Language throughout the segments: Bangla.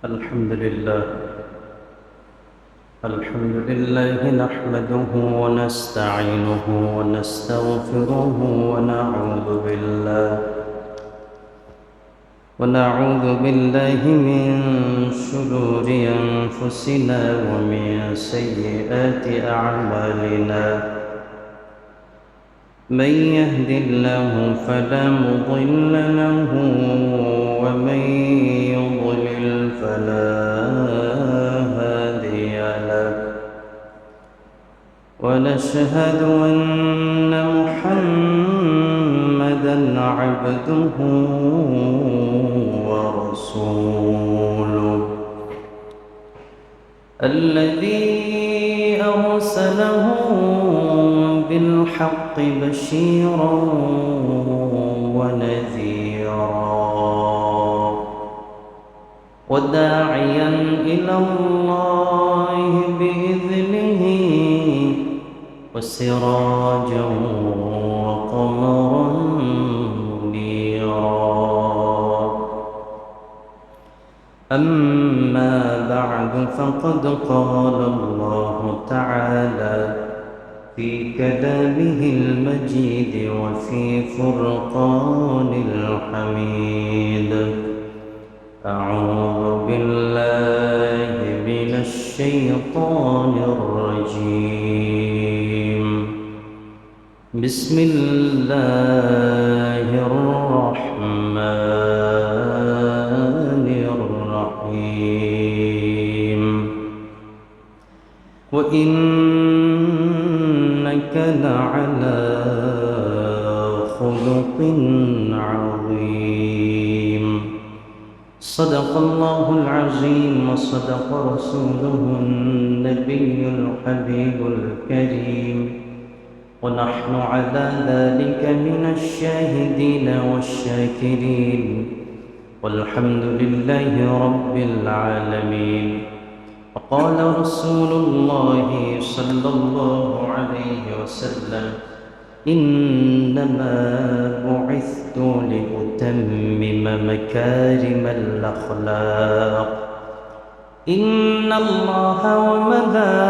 الحمد لله نحمده ونستعينه ونستغفره ونعوذ بالله من شرور أنفسنا ومن سيئات أعمالنا. من يهد الله فلا مضل له ومن يضلل فلا هادي له، ونشهد أن محمدا عبده ورسوله الذي أرسله بالحق بشيرا ونذيرا وداعيا إلى الله بإذنه وسراجا وقمرا منيرا. أما بعد فقد قال الله تعالى في كلامه المجيد وفي فرقان الحميد: أعوذ بالله من الشيطان الرجيم. بسم الله الرحمن الرحيم. وإنك لعلى خلق عظيم. صدق الله العظيم وصدق رسوله النبي الحبيب الكريم، ونحن على ذلك من الشاهدين والشاكرين، والحمد لله رب العالمين. وقال رسول الله صلى الله عليه وسلم: إنما بعثت لأتمم مكارم الأخلاق. إن الله وملائكته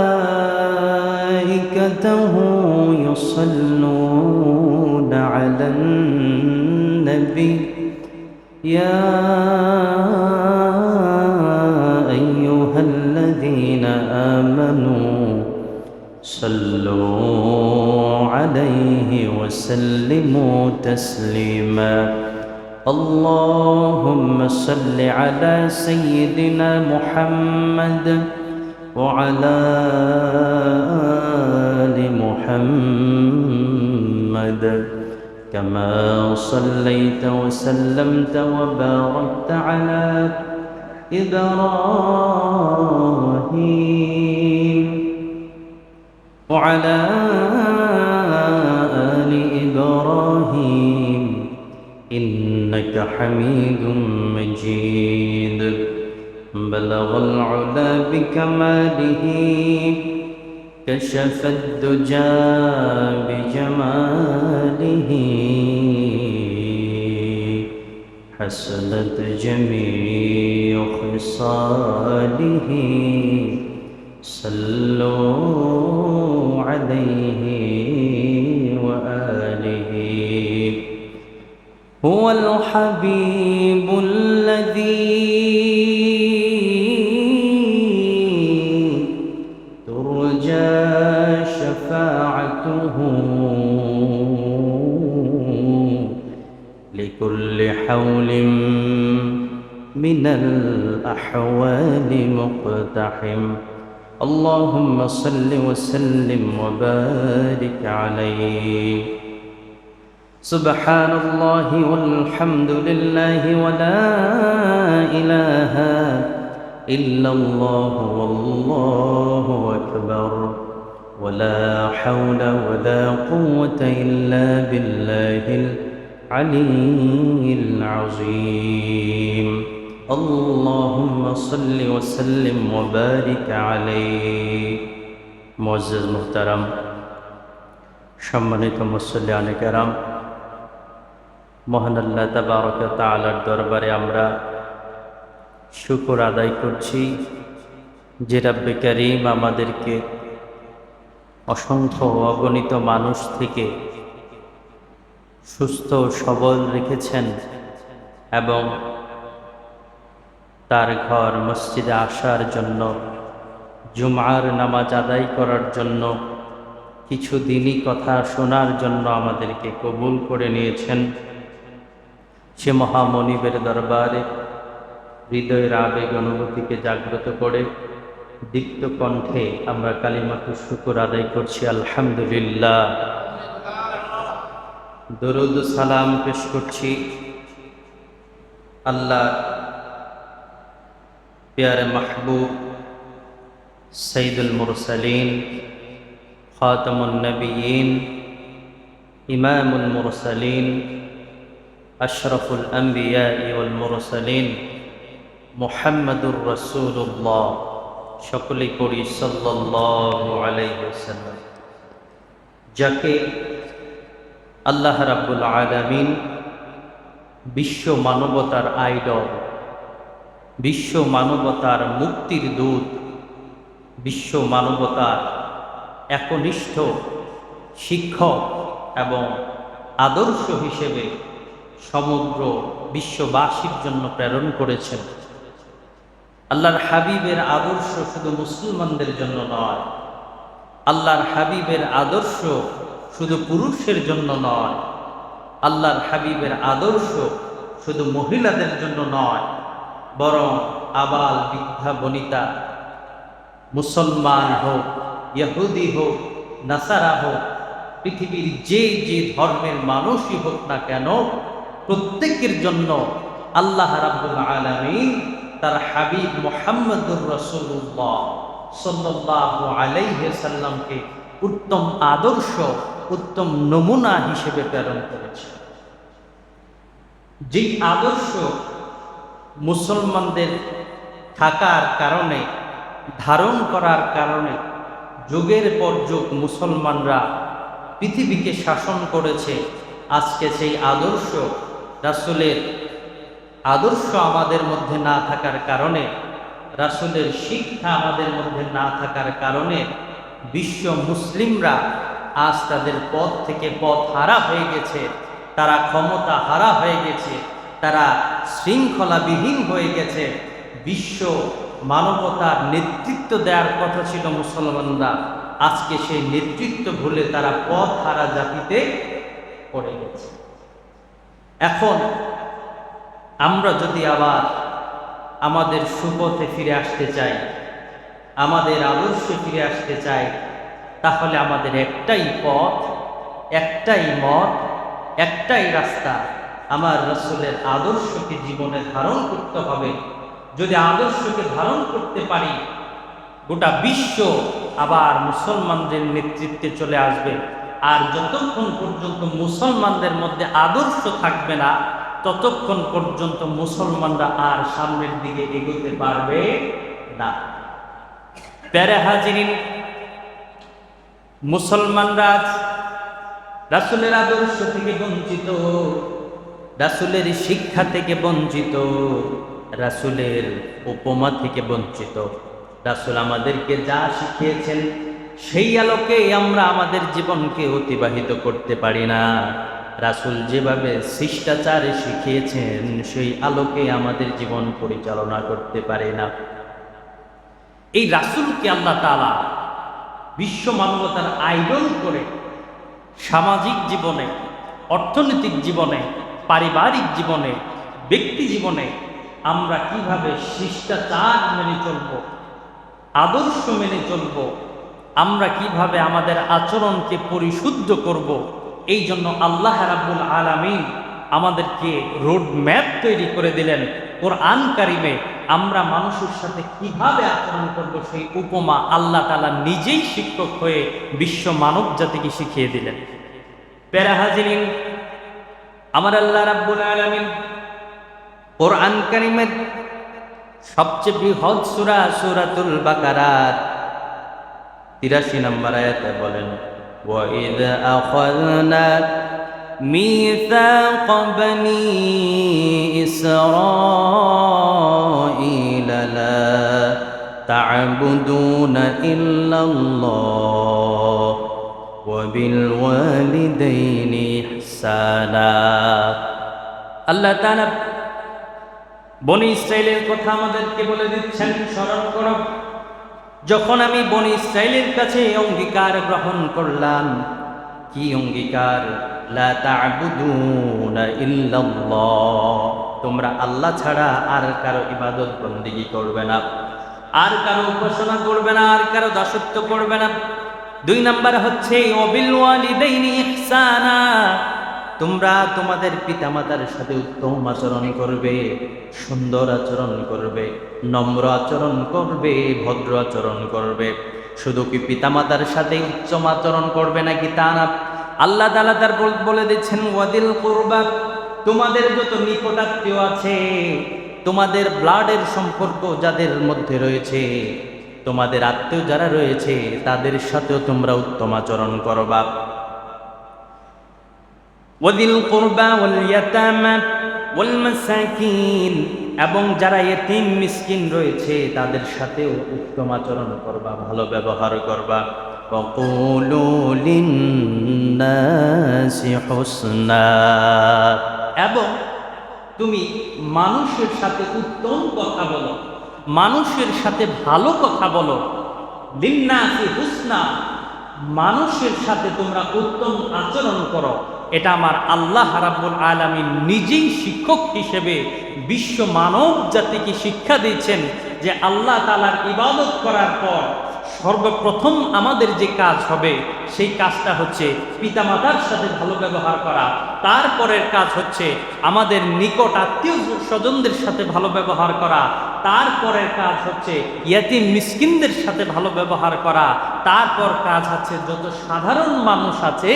يصلون على النبي يا أيها الذين آمنوا صلوا عليه وسلموا تسليما. اللهم صل على سيدنا محمد وعلى آل محمد كما صليت وسلمت وباركت على إبراهيم وعلى آل إبراهيم إنك حميد مجيد. بلغ العلا بكماله، كشف الدجى بجماله، حسنت جميع خصاله. صلوا عليه وآله. هو الحبيب الذي ترجى شفاعته لكل حول من الأحوال مقتحم. اللهم صل وسلم وبارك عليه. سبحان الله والحمد لله ولا إله إلا الله والله أكبر، ولا حول ولا قوة إلا بالله العلي العظيم. اللهم صل وسلم وبارك عليه. মুআজ্জাজ মুহতারাম, সম্মানিত মুসল্লিয়ান কেরাম, মহান আল্লাহ তাবারক ওয়া তাআলার দরবারে আমরা শুকর আদায় করছি যে রব্বে করিম আমাদেরকে অসংখ্য অগণিত মানুষ থেকে সুস্থ সবল রেখেছেন এবং তার ঘর মসজিদে আসার জন্য, জুমআর নামাজ আদায় করার জন্য, কিছু দিনই কথা শোনার জন্য আমাদেরকে কবুল করে নিয়েছেন। সে মহামনিবের দরবারে হৃদয়ের আবেগ অনুভূতিকে জাগ্রত করে দীপ্ত কণ্ঠে আমরা কালিমাতু শুকর আদায় করছি, আলহামদুলিল্লাহ। দরুদ সালাম পেশ করছি আল্লাহ প্যারে মাহবুব সৈয়দুল মুরসালিন, খাতামুন নবিয়্যিন, ইমামুল মুরসালিন, আশরাফুল আম্বিয়া ওয়াল মুরসালিন মুহাম্মাদুর রাসূলুল্লাহ, সকলেই পড়ি সাল্লাল্লাহু আলাইহি ওয়াসাল্লাম। যাকে আল্লাহ রাব্বুল আলামিন বিশ্ব মানবতার আইডল, বিশ্ব মানবতার মুক্তির দূত, বিশ্ব মানবতার একনিষ্ঠ শিক্ষক এবং আদর্শ হিসেবে সমগ্র বিশ্ববাসীর জন্য প্রেরণ করেছেন। আল্লাহর হাবিবের আদর্শ শুধু মুসলমানদের জন্য নয়, আল্লাহর হাবিবের আদর্শ শুধু পুরুষের জন্য নয়, আল্লাহর হাবিবের আদর্শ শুধু মহিলাদের জন্য নয়, বরং আবাল বৃদ্ধা বনিতা, মুসলমান হোক, ইহুদি হোক, নাসারা হোক, পৃথিবীর যে যে ধর্মের মানুষই হোক না কেন, প্রত্যেকের জন্য আল্লাহ রাব্বুল আলামিন তার হাবিব মুহাম্মদুর রাসূলুল্লাহ সাল্লাল্লাহু আলাইহি সাল্লামকে উত্তম আদর্শ, উত্তম নমুনা হিসেবে প্রেরণ করেছে। যে আদর্শ মুসলমানদের থাকার কারণে, ধারণ করার কারণে যুগের পর যুগ মুসলমানরা পৃথিবীকে শাসন করেছে, আজকে সেই আদর্শ, রাসূলের আদর্শ আমাদের মধ্যে না থাকার কারণে, রাসূলের শিক্ষা আমাদের মধ্যে না থাকার কারণে বিশ্ব মুসলিমরা আজ তাদের পথ থেকে পথ হারা হয়ে গেছে, তারা ক্ষমতা হারা হয়ে গেছে, তারা শৃঙ্খলাবিহীন হয়ে গেছে। বিশ্ব মানবতার নেতৃত্ব দেওয়ার কথা ছিল মুসলমানরা, আজকে সেই নেতৃত্ব ভুলে তারা পথ হারা জাতিতে পড়ে গেছে। এখন আমরা যদি আবার আমাদের সুপথে ফিরে আসতে চাই, আমাদের আদর্শে ফিরে আসতে চাই, তাহলে আমাদের একটাই পথ, একটাই মত, একটাই রাস্তা, আমার রাসূলের আদর্শকে জীবনে ধারণ করতে হবে। যদি আদর্শকে ধারণ করতে পারি, গোটা বিশ্ব আবার মুসলমানদের নেতৃত্বে চলে আসবে। আর যতক্ষণ পর্যন্ত মুসলমানদের মধ্যে আদর্শ থাকবে না, ততক্ষণ পর্যন্ত মুসলমানরা আর সামনের দিকে এগোতে পারবে না। প্যারে হাজিরিন, মুসলমানরা রাসূলের আদর্শ থেকে বঞ্চিত, রাসূলের শিক্ষা থেকে বঞ্চিত, রাসূলের উপমা থেকে বঞ্চিত। রাসূল আমাদেরকে যা শিখিয়েছেন সেই আলোকে আমরা আমাদের জীবনকে অতিবাহিত করতে পারি না। রাসূল যেভাবে শিষ্টাচারে শিখিয়েছেন সেই আলোকে আমাদের জীবন পরিচালনা করতে পারি না। এই রাসূলকে আল্লাহ তাআলা বিশ্ব মানবতার আইডল করে সামাজিক জীবনে, অর্থনৈতিক জীবনে, পারিবারিক জীবনে, ব্যক্তি জীবনে আমরা কিভাবে শিষ্টাচার মেনে চলব, আদর্শ মেনে চলব, আমরা কিভাবে আমাদের আচরণকে পরিশুদ্ধ করব, এই জন্য আল্লাহ রাব্বুল আলামিন আমাদেরকে রোড ম্যাপ তৈরি করে দিলেন। কোরআন কারিমে আমরা মানুষের সাথে কিভাবে আচরণ করব সেই উপমা আল্লাহ তাআলা নিজেই শিক্ষক হয়ে বিশ্ব মানব জাতিকে শিখিয়ে দিলেন। প্যারা হাজিরিন, আমার আল্লাহ রাব্বুল আলামিন কোরআন কারিমের সবচেয়ে বৃহৎ সূরা সূরাতুল বাকারার 83 নম্বর আয়াতে বলেন, وَإِذْ أَخَذْنَا مِيثَاقَ بَنِي إِسْرَائِيلَ لا تعبدون إلا الله وبالوالدين إحسانا আল্লাহ তাআলা বনি ইসরাইলের কথা আমাদেরকে বলে দিচ্ছেন, স্মরণ করো যখন আমি বনি ইসরাইলের কাছে অঙ্গীকার গ্রহণ করলাম। কি অঙ্গীকার? লা তা'বুদুনা ইল্লাল্লাহ, তোমরা আল্লাহ ছাড়া আর কারো ইবাদত বন্দেগী করবে না, আর কারো উপাসনা করবে না, আর কারো দাসত্ব করবে না। 2 নাম্বার হচ্ছে ওয়াবিল ওয়ালিদাইনি ইহসানা, তোমরা তোমাদের পিতামাতার সাথে উত্তম আচরণ করবে, সুন্দর আচরণ করবে, নম্র আচরণ করবে, ভদ্র আচরণ করবে। শুধু কি পিতামাতার সাথে উত্তম আচরণ করবে নাকি তা না, আল্লাহ তাআলা তার বলে দিচ্ছেন ওয়াদিল কুরবা, তোমাদের যত নিকটাত্মীয় আছে, তোমাদের ব্লাডের সম্পর্ক যাদের মধ্যে রয়েছে, তোমাদের আত্মীয় যারা রয়েছে তাদের সাথেও তোমরা উত্তম আচরণ করবা। ওয়াদিল কুরবা ওয়াল ইয়াতামা ওয়াল মাসাকিন, এবং যারা ইতিম মিসকিন রয়েছে তাদের সাথেও উত্তম আচরণ করবা, ভালো ব্যবহার করবা। ওয়াকুলু লিন্নাসি হুসনা, এবং তুমি মানুষের সাথে উত্তম কথা বলো, মানুষের সাথে ভালো কথা বলো। লিন্নাসি হুসনা, মানুষের সাথে তোমরা উত্তম আচরণ করো। এটা আমার আল্লাহ রাব্বুল আলামিন নিজেই শিক্ষক হিসেবে বিশ্ব মানব জাতিকে শিক্ষা দিয়েছেন যে আল্লাহ তাআলার ইবাদত করার পর সর্বপ্রথম আমাদের যে কাজ হবে সেই কাজটা হচ্ছে পিতামাতার সাথে ভালো ব্যবহার করা। তারপরের কাজ হচ্ছে আমাদের নিকট আত্মীয় স্বজনদের সাথে ভালো ব্যবহার করা। তারপরের কাজ হচ্ছে ইয়াতিম মিসকিনদের সাথে ভালো ব্যবহার করা। তারপর কাজ হচ্ছে যত সাধারণ মানুষ আছে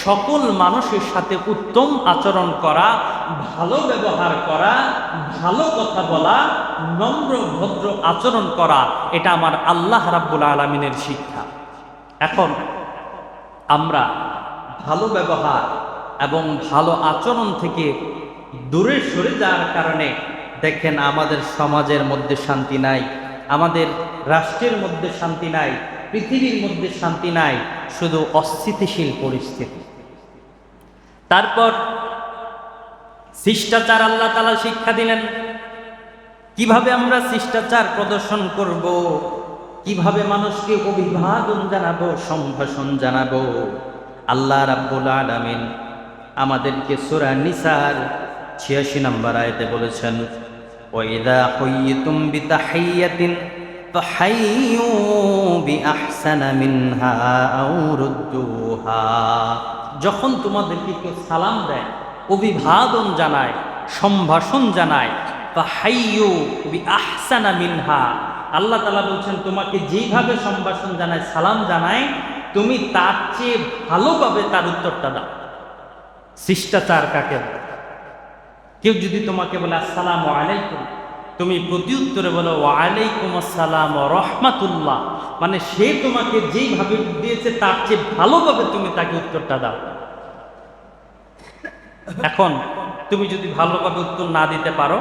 সকল মানুষের সাথে উত্তম আচরণ করা, ভালো ব্যবহার করা, ভালো কথা বলা, নম্র ভদ্র আচরণ করা। এটা আমার আল্লাহ রাব্বুল আলামিনের শিক্ষা। এখন আমরা ভালো ব্যবহার এবং ভালো আচরণ থেকে দূরে সরে যাওয়ার কারণে দেখেন আমাদের সমাজের মধ্যে শান্তি নাই, আমাদের রাষ্ট্রের মধ্যে শান্তি নাই, পৃথিবীর মধ্যে শান্তি নাই, শুধু অস্থিতিশীল পরিস্থিতি। তারপর শিষ্টাচার আল্লাহ তাআলা শিক্ষা দিলেন, কিভাবে আমরা শিষ্টাচার প্রদর্শন করব, কিভাবে মানুষকে অভিবাদন জানাবো, সম্ভাষণ জানাবো। আল্লাহ রাব্বুল আলামিন আমাদেরকে সূরা নিসার 86 নম্বর আয়াতে বলেছেন, ওয়াইদা হুয়িতুম বিতাহিয়াতিন ফাহাইয়ু বিআহসানা মিনহা আও রুদ্দুহা, যখন তোমাদেরকে কেউ সালাম দেয়, অভিবাদন জানায়, সম্ভাষণ জানায়, ফাহাইয়ু বিআহসানা মিনহা, আল্লাহ তাআলা বলছেন তোমাকে যেইভাবে সম্ভাষণ জানায়, সালাম জানায়, তুমি তার চেয়ে ভালোভাবে তার উত্তরটা দাও। শিষ্টাচার কাকে বলে? কেউ যদি তোমাকে বলে আসসালামু আলাইকুম, তুমি প্রতি উত্তরে বলো ওয়ালাইকুম আসসালাম ওয়া রাহমাতুল্লাহ, মানে সে তোমাকে যেইভাবে দিয়েছে তার চেয়ে ভালোভাবে তুমি তাকে উত্তরটা দাও। এখন তুমি যদি ভালোভাবে উত্তর না দিতে পারো,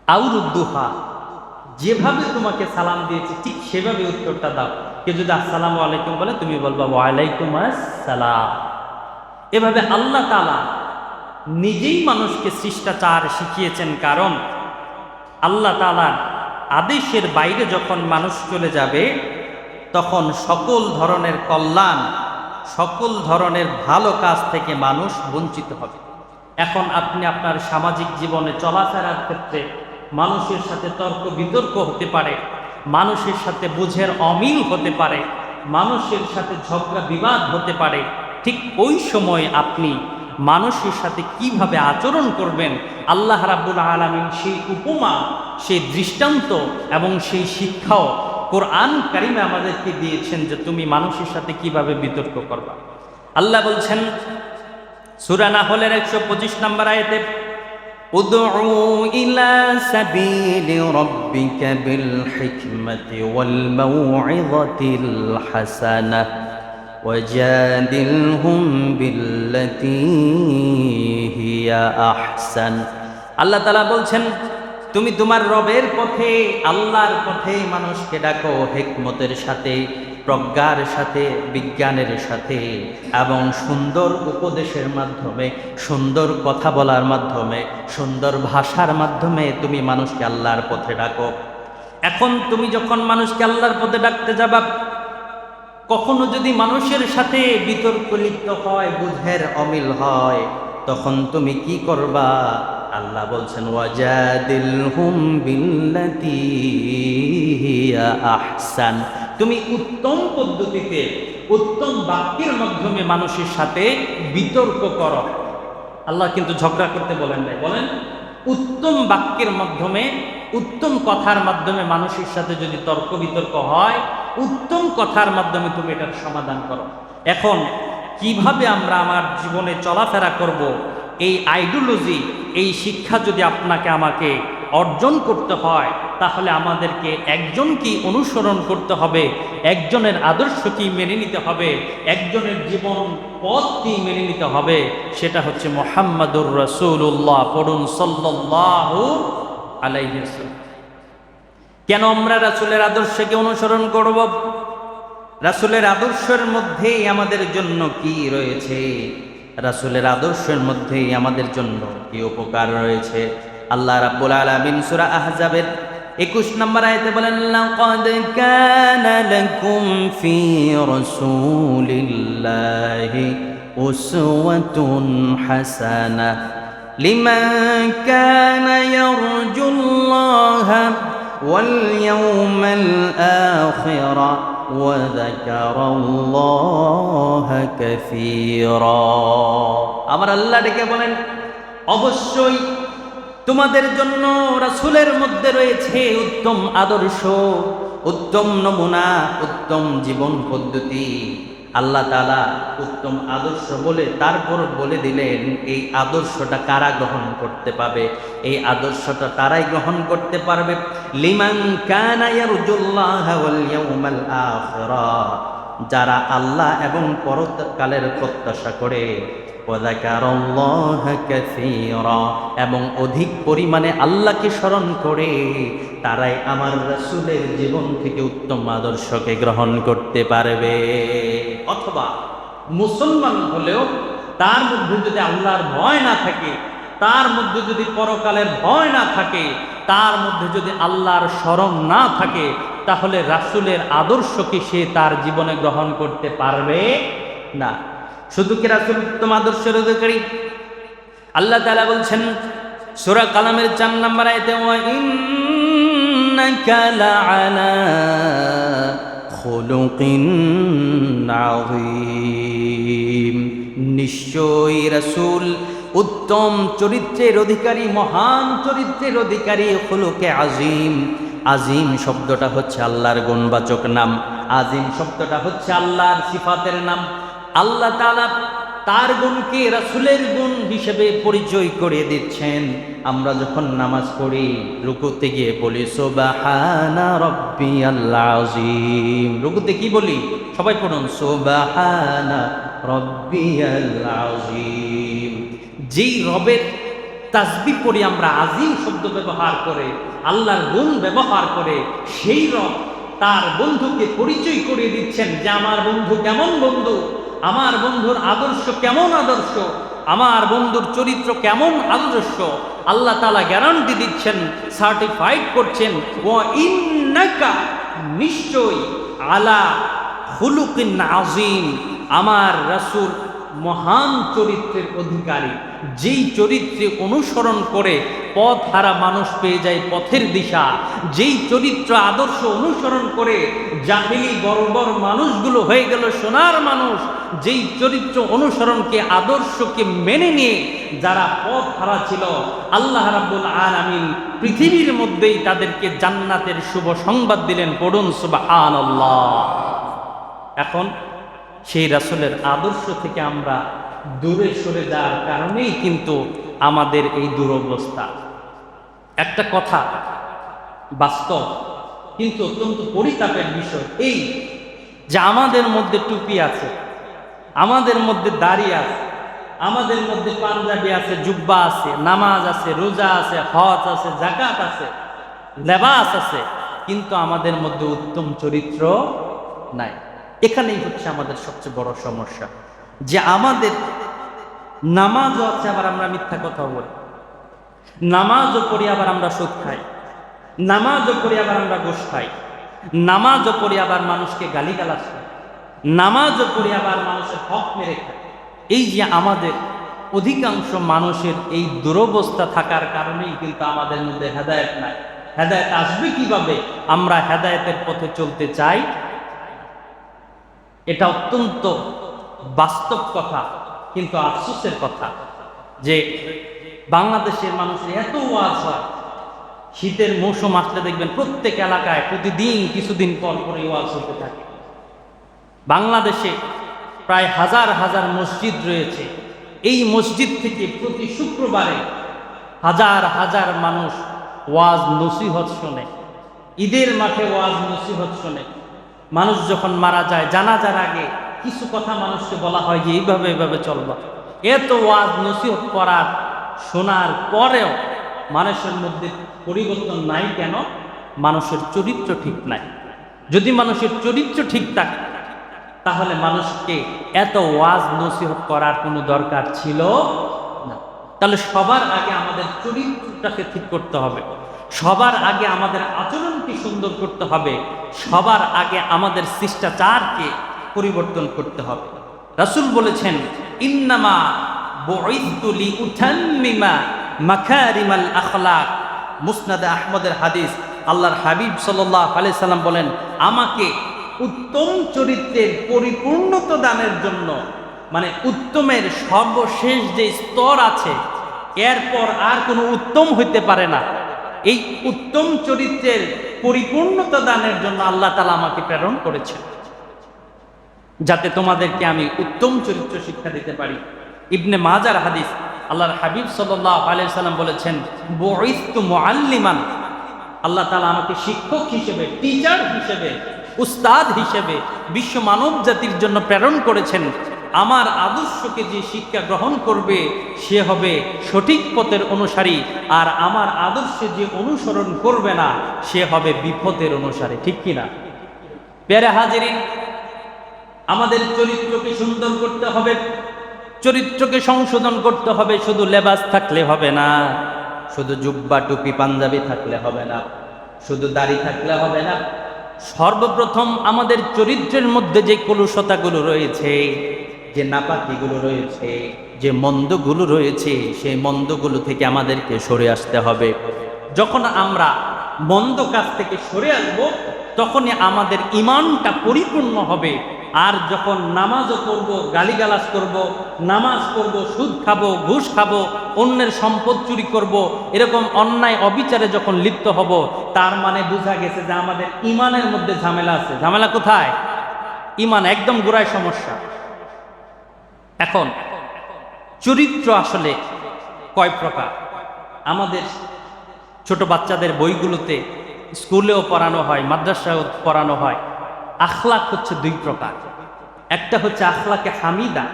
আউরুদ্দুহা, যেভাবে তোমাকে সালাম দিয়েছে ঠিক সেভাবে উত্তরটা দাও। কেউ যদি আসসালামু আলাইকুম বলে তুমি বলবা ওয়ালাইকুম আসসালাম। এভাবে আল্লাহ তাআলা নিজেই মানুষকে শিষ্টাচার শিখিয়েছেন, কারণ আল্লাহ তাআলার আদেশের বাইরে যখন মানুষ চলে যাবে তখন সকল ধরনের কল্যাণ, সকল ধরনের ভালো কাজ থেকে মানুষ বঞ্চিত হবে। এখন আপনি আপনার সামাজিক জীবনে চলাফেরার ক্ষেত্রে মানুষের সাথে তর্ক বিতর্ক হতে পারে, মানুষের সাথে বুঝের অমিল হতে পারে, মানুষের সাথে ঝগড়া বিবাদ হতে পারে। ঠিক ওই সময় আপনি মানুষের সাথে কিভাবে আচরণ করবেন, আল্লাহ রাব্বুল আলামিন সেই উপমা, সেই দৃষ্টান্ত এবং সেই শিক্ষাও কোরআন কারিমে আমাদেরকে দিয়েছেন যে তুমি মানুষের সাথে কিভাবে বিতর্ক করবা। আল্লাহ বলছেন সূরা নাহলের 125 নম্বর আয়াতে, উদউ ইলা সাবিলি রাব্বিকা বিল হিকমাতি ওয়াল মাউইযাতিল হাসানাহ ওয়াজাদিলহুম বিল্লাতী হিয়া আহসান। আল্লাহ তাআলা বলছেন তুমি তোমার রবের পথে, আল্লাহর পথে মানুষকে ডাকো, হিকমতের সাথে, প্রজ্ঞার সাথে, বিজ্ঞানের সাথে, এবং সুন্দর উপদেশের মাধ্যমে, সুন্দর কথা বলার মাধ্যমে, সুন্দর ভাষার মাধ্যমে তুমি মানুষকে আল্লাহর পথে ডাকো। এখন তুমি যখন মানুষকে আল্লাহর পথে ডাকতে যাবা, কখনো যদি মানুষের সাথে বিতর্ক লিপ্ত হয়, বুঝের অমিল হয়, তখন তুমি কি করবা? আল্লাহ বলছেন ওয়াজাদিলহুম বিল্লাতী হিয়া আহসান, তুমি উত্তম পদ্ধতিতে, উত্তম বাক্যের মাধ্যমে মানুষের সাথে বিতর্ক করো। আল্লাহ কিন্তু ঝগড়া করতে বলেন নাই, বলেন উত্তম বাক্যের মাধ্যমে, উত্তম কথার মাধ্যমে মানুষের সাথে যদি তর্ক বিতর্ক হয়, উত্তম কথার মাধ্যমে তুমি এটার সমাধান করো। এখন কিভাবে আমরা আমার জীবনে চলাফেরা করব, এই আইডিওলজি, এই শিক্ষা যদি আপনাকে আমাকে অর্জন করতে হয়, তাহলে আমাদেরকে একজনকেই অনুসরণ করতে হবে, একজনের আদর্শকেই মেনে নিতে হবে, একজনের জীবন পথকেই মেনে নিতে হবে। সেটা হচ্ছে মুহাম্মাদুর রাসূলুল্লাহ। পড়ুন সাল্লাল্লাহু আলাইহি ওয়াসাল্লাম। কেন আমরা রাসূলের আদর্শকে অনুসরণ করব? রাসূলের আদর্শের মধ্যেই আমাদের জন্য কি রয়েছে? রাসূলের আদর্শের মধ্যেই আমাদের জন্য কি উপকার রয়েছে? আল্লাহ রাব্বুল আলামিন সূরা আহজাবের 21 নম্বর আয়াতে বলেন, লাকাদ কানা লাকুম ফি রাসূলিল্লাহি উসওয়াতুন হাসানাহ লিমান কানা ইয়ারজুল্লাহা ওয়াল ইয়াওমাল আখিরা ওয়াযাকারাল্লাহা কাসীরা। আমার আল্লাহ ডেকে বলেন, অবশ্যই তোমাদের জন্য রাসূলের মধ্যে রয়েছে উত্তম আদর্শ, উত্তম নমুনা, উত্তম জীবন পদ্ধতি। আল্লাহ তাআলা উত্তম আদর্শ বলে তারপর বলে দিলেন, এই আদর্শটা কারা গ্রহণ করতে পারবে? এই আদর্শটা তারাই গ্রহণ করতে পারবে লিমান কানা ইয়ারজুল্লাহা ওয়াল ইয়াউমাল আখিরা, যারা আল্লাহ এবং পরকালের প্রত্যাশা করে, ওয়াযাকারাল্লাহা কাসীরা, এবং অধিক পরিমাণে আল্লাহকে স্মরণ করে, তারাই আমার রাসূলের জীবন থেকে উত্তম আদর্শকে গ্রহণ করতে পারবে। অথবা মুসলমান হলেও তার মধ্যে যদি আল্লাহর ভয় না থাকে, তার মধ্যে যদি পরকালের ভয় না থাকে, তার মধ্যে যদি আল্লাহর স্মরণ না থাকে, তাহলে রাসূলের আদর্শকে সে তার জীবনে গ্রহণ করতে পারবে না। শুধু কি রাসূল উত্তম আদর্শের অধিকারী? আল্লাহ তাআলা বলছেন সূরা কালামের 4 নম্বর আয়াতে, ওয়া ইন্নাকা লাআলা খুলুকিন আযীম, নিশ্চয়ই রাসূল উত্তম চরিত্রের অধিকারী, মহান চরিত্রের অধিকারী। খুলুকে আযীম, আযীম শব্দটা হচ্ছে আল্লাহর গুণবাচক নাম, আযীম শব্দটা হচ্ছে আল্লাহর সিফাতের নাম। আল্লাহ তাআলা তার গুণকে রাসূলের গুণ হিসেবে পরিচয় করে দিচ্ছেন। আমরা যখন নামাজ পড়ি, রুকুতে গিয়ে বলি সুবহানা রাব্বিয়াল আযীম। রুকুতে কি বলি? সবাই পড়ুন সুবহানা রাব্বিয়াল আযীম। যেই রবের তাসবিহ পড়ি আমরা, আযীম শব্দ ব্যবহার করে, আল্লাহর গুণ ব্যবহার করে, সেই রব তার বন্ধুকে পরিচয় করে দিচ্ছেন যে আমার বন্ধু কেমন বন্ধু, আমার বন্ধুর আদর্শ কেমন আদর্শ, আমার বন্ধুর চরিত্র কেমন আদর্শ। আল্লাহ তাআলা গ্যারান্টি দিচ্ছেন, সার্টিফাইড করছেন, ওয়া ইন্নাকা, নিশ্চয়, আলা খুলুকিন আযীম, আমার রাসূল মহান চরিত্রের অধিকারী। যেই চরিত্রে অনুসরণ করে পথ হারা মানুষ পেয়ে যায় পথের দিশা, যেই চরিত্র আদর্শ অনুসরণ করে জাহিলি বর্বর মানুষগুলো হয়ে গেল সোনার মানুষ, যেই চরিত্র অনুসরণকে, আদর্শকে মেনে নিয়ে যারা পথ হারা ছিল, আল্লাহ রাব্বুল আলামিন পৃথিবীর মধ্যেই তাদেরকে জান্নাতের শুভ সংবাদ দিলেন। পড়ুন সুবহানাল্লাহ। এখন সেই রাসূলের আদর্শ থেকে আমরা দূরে সরে যাওয়ার কারণেই কিন্তু আমাদের এই দুরবস্থা। একটা কথা বাস্তব, কিন্তু অত্যন্ত পরিতাপের বিষয় এই যে আমাদের মধ্যে টুপি আছে, আমাদের মধ্যে দাড়ি আছে, আমাদের মধ্যে পাঞ্জাবি আছে, জুব্বা আছে, নামাজ আছে, রোজা আছে, হজ আছে, যাকাত আছে, লেবাস আছে, কিন্তু আমাদের মধ্যে উত্তম চরিত্র নাই। এখানেই হচ্ছে আমাদের সবচেয়ে বড় সমস্যা, যে আমাদের নামাজও আছে আবার আমরা মিথ্যা কথা বলি, নামাজও পড়ি আবার আমরা সুদ খাই, নামাজও পড়ি আবার আমরা ঘুষ খাই, নামাজও পড়ি আবার মানুষকে গালিগালাজ খাই, নামাজও পড়ি আবার মানুষের হক মেরে খাই। এই যে আমাদের অধিকাংশ মানুষের এই দুরবস্থা থাকার কারণেই কিন্তু আমাদের মধ্যে হেদায়েত নাই। হেদায়েত আসবে কিভাবে? আমরা হেদায়েতের পথে চলতে চাই। এটা অত্যন্ত বাস্তব কথা, কিন্তু আফসোসের কথা যে বাংলাদেশের মানুষের এত ওয়াজ হয়, শীতের মৌসুম আসলে দেখবেন প্রত্যেক এলাকায় প্রতিদিন কিছুদিন পর পরে ওয়াজ হতে থাকে। বাংলাদেশে প্রায় হাজার হাজার মসজিদ রয়েছে। এই মসজিদ থেকে প্রতি শুক্রবারে হাজার হাজার মানুষ ওয়াজ নসিহত শোনে, ঈদের মাঠে ওয়াজ নসিহত শোনে। মানুষ যখন মারা যায়, জানাজার আগে কিছু কথা মানুষকে বলা হয় যে এইভাবে এইভাবে চলবা। এত ওয়াজ নসিহত করার শোনার পরেও মানুষের মধ্যে পরিবর্তন নাই কেন? মানুষের চরিত্র ঠিক নাই। যদি মানুষের চরিত্র ঠিক থাকে তাহলে মানুষকে এত ওয়াজ নসিহত করার কোনো দরকার ছিল না। তাহলে সবার আগে আমাদের চরিত্রটাকে ঠিক করতে হবে, সবার আগে আমাদের আচরণকে সুন্দর করতে হবে, সবার আগে আমাদের শিষ্টাচারকে পরিবর্তন করতে হবে। রাসূল বলেছেন, ইন্নামা বুইসতু লিউতাম্মিমা মাকারিমাল আখলাক। মুসনাদে আহমদের হাদিস। আল্লাহর হাবিব সাল্লাল্লাহু আলাইহি সাল্লাম বলেন, আমাকে উত্তম চরিত্রের পরিপূর্ণতা দানের জন্য, মানে উত্তমের সর্বশেষ যে স্তর আছে, এরপর আর কোনো উত্তম হইতে পারে না, এই উত্তম চরিত্রের পরিপূর্ণতা দানের জন্য আল্লাহ তাআলা আমাকে প্রেরণ করেছেন, যাতে তোমাদেরকে আমি উত্তম চরিত্র শিক্ষা দিতে পারি। ইবনে মাজার হাদিস। আল্লাহর হাবিব সাল্লাল্লাহু আলাইহি সাল্লাম বলেছেন, বুইসতু মুআল্লিমান। আল্লাহ তাআলা আমাকে শিক্ষক হিসেবে, টিচার হিসেবে, উস্তাদ হিসেবে বিশ্ব মানব জাতির জন্য প্রেরণ করেছেন। আমার আদর্শকে যে শিক্ষা গ্রহণ করবে সে হবে সঠিক পথের অনুসারী, আর আমার আদর্শে যে অনুসরণ করবে না সে হবে বিপথের অনুসারী। ঠিক কিনা? প্যারা হাজিরিন, আমাদের চরিত্রকে সুন্দর করতে হবে, চরিত্রকে সংশোধন করতে হবে। শুধু লেবাস থাকলে হবে না, শুধু জুব্বা টুপি পাঞ্জাবি থাকলে হবে না, শুধু দাড়ি থাকলে হবে না। সর্বপ্রথম আমাদের চরিত্রের মধ্যে যে কলুষতাগুলো রয়েছে, যে নাপাকিগুলো রয়েছে, যে মন্দগুলো রয়েছে, সেই মন্দগুলো থেকে আমাদেরকে সরে আসতে হবে। যখন আমরা মন্দ কাজ থেকে সরে আসব তখনই আমাদের ঈমানটা পরিপূর্ণ হবে। আর যখন নামাজও পড়ব, গালিগালাজ করব, নামাজ পড়ব, সুদ খাবো, ঘুষ খাবো, অন্যের সম্পদ চুরি করব, এরকম অন্যায় অবিচারে যখন লিপ্ত হব, তার মানে বোঝা গেছে যে আমাদের ঈমানের মধ্যে ঝামেলা আছে। ঝামেলা কোথায়? ঈমান একদম গোড়ায় সমস্যা। এখন চরিত্র আসলে কয় প্রকার? আমাদের ছোট বাচ্চাদের বইগুলোতে, স্কুলেও পড়ানো হয়, মাদ্রাসায়ও পড়ানো হয়। আখলাক হচ্ছে দুই প্রকার। একটা হচ্ছে আখলাকে হামিদা,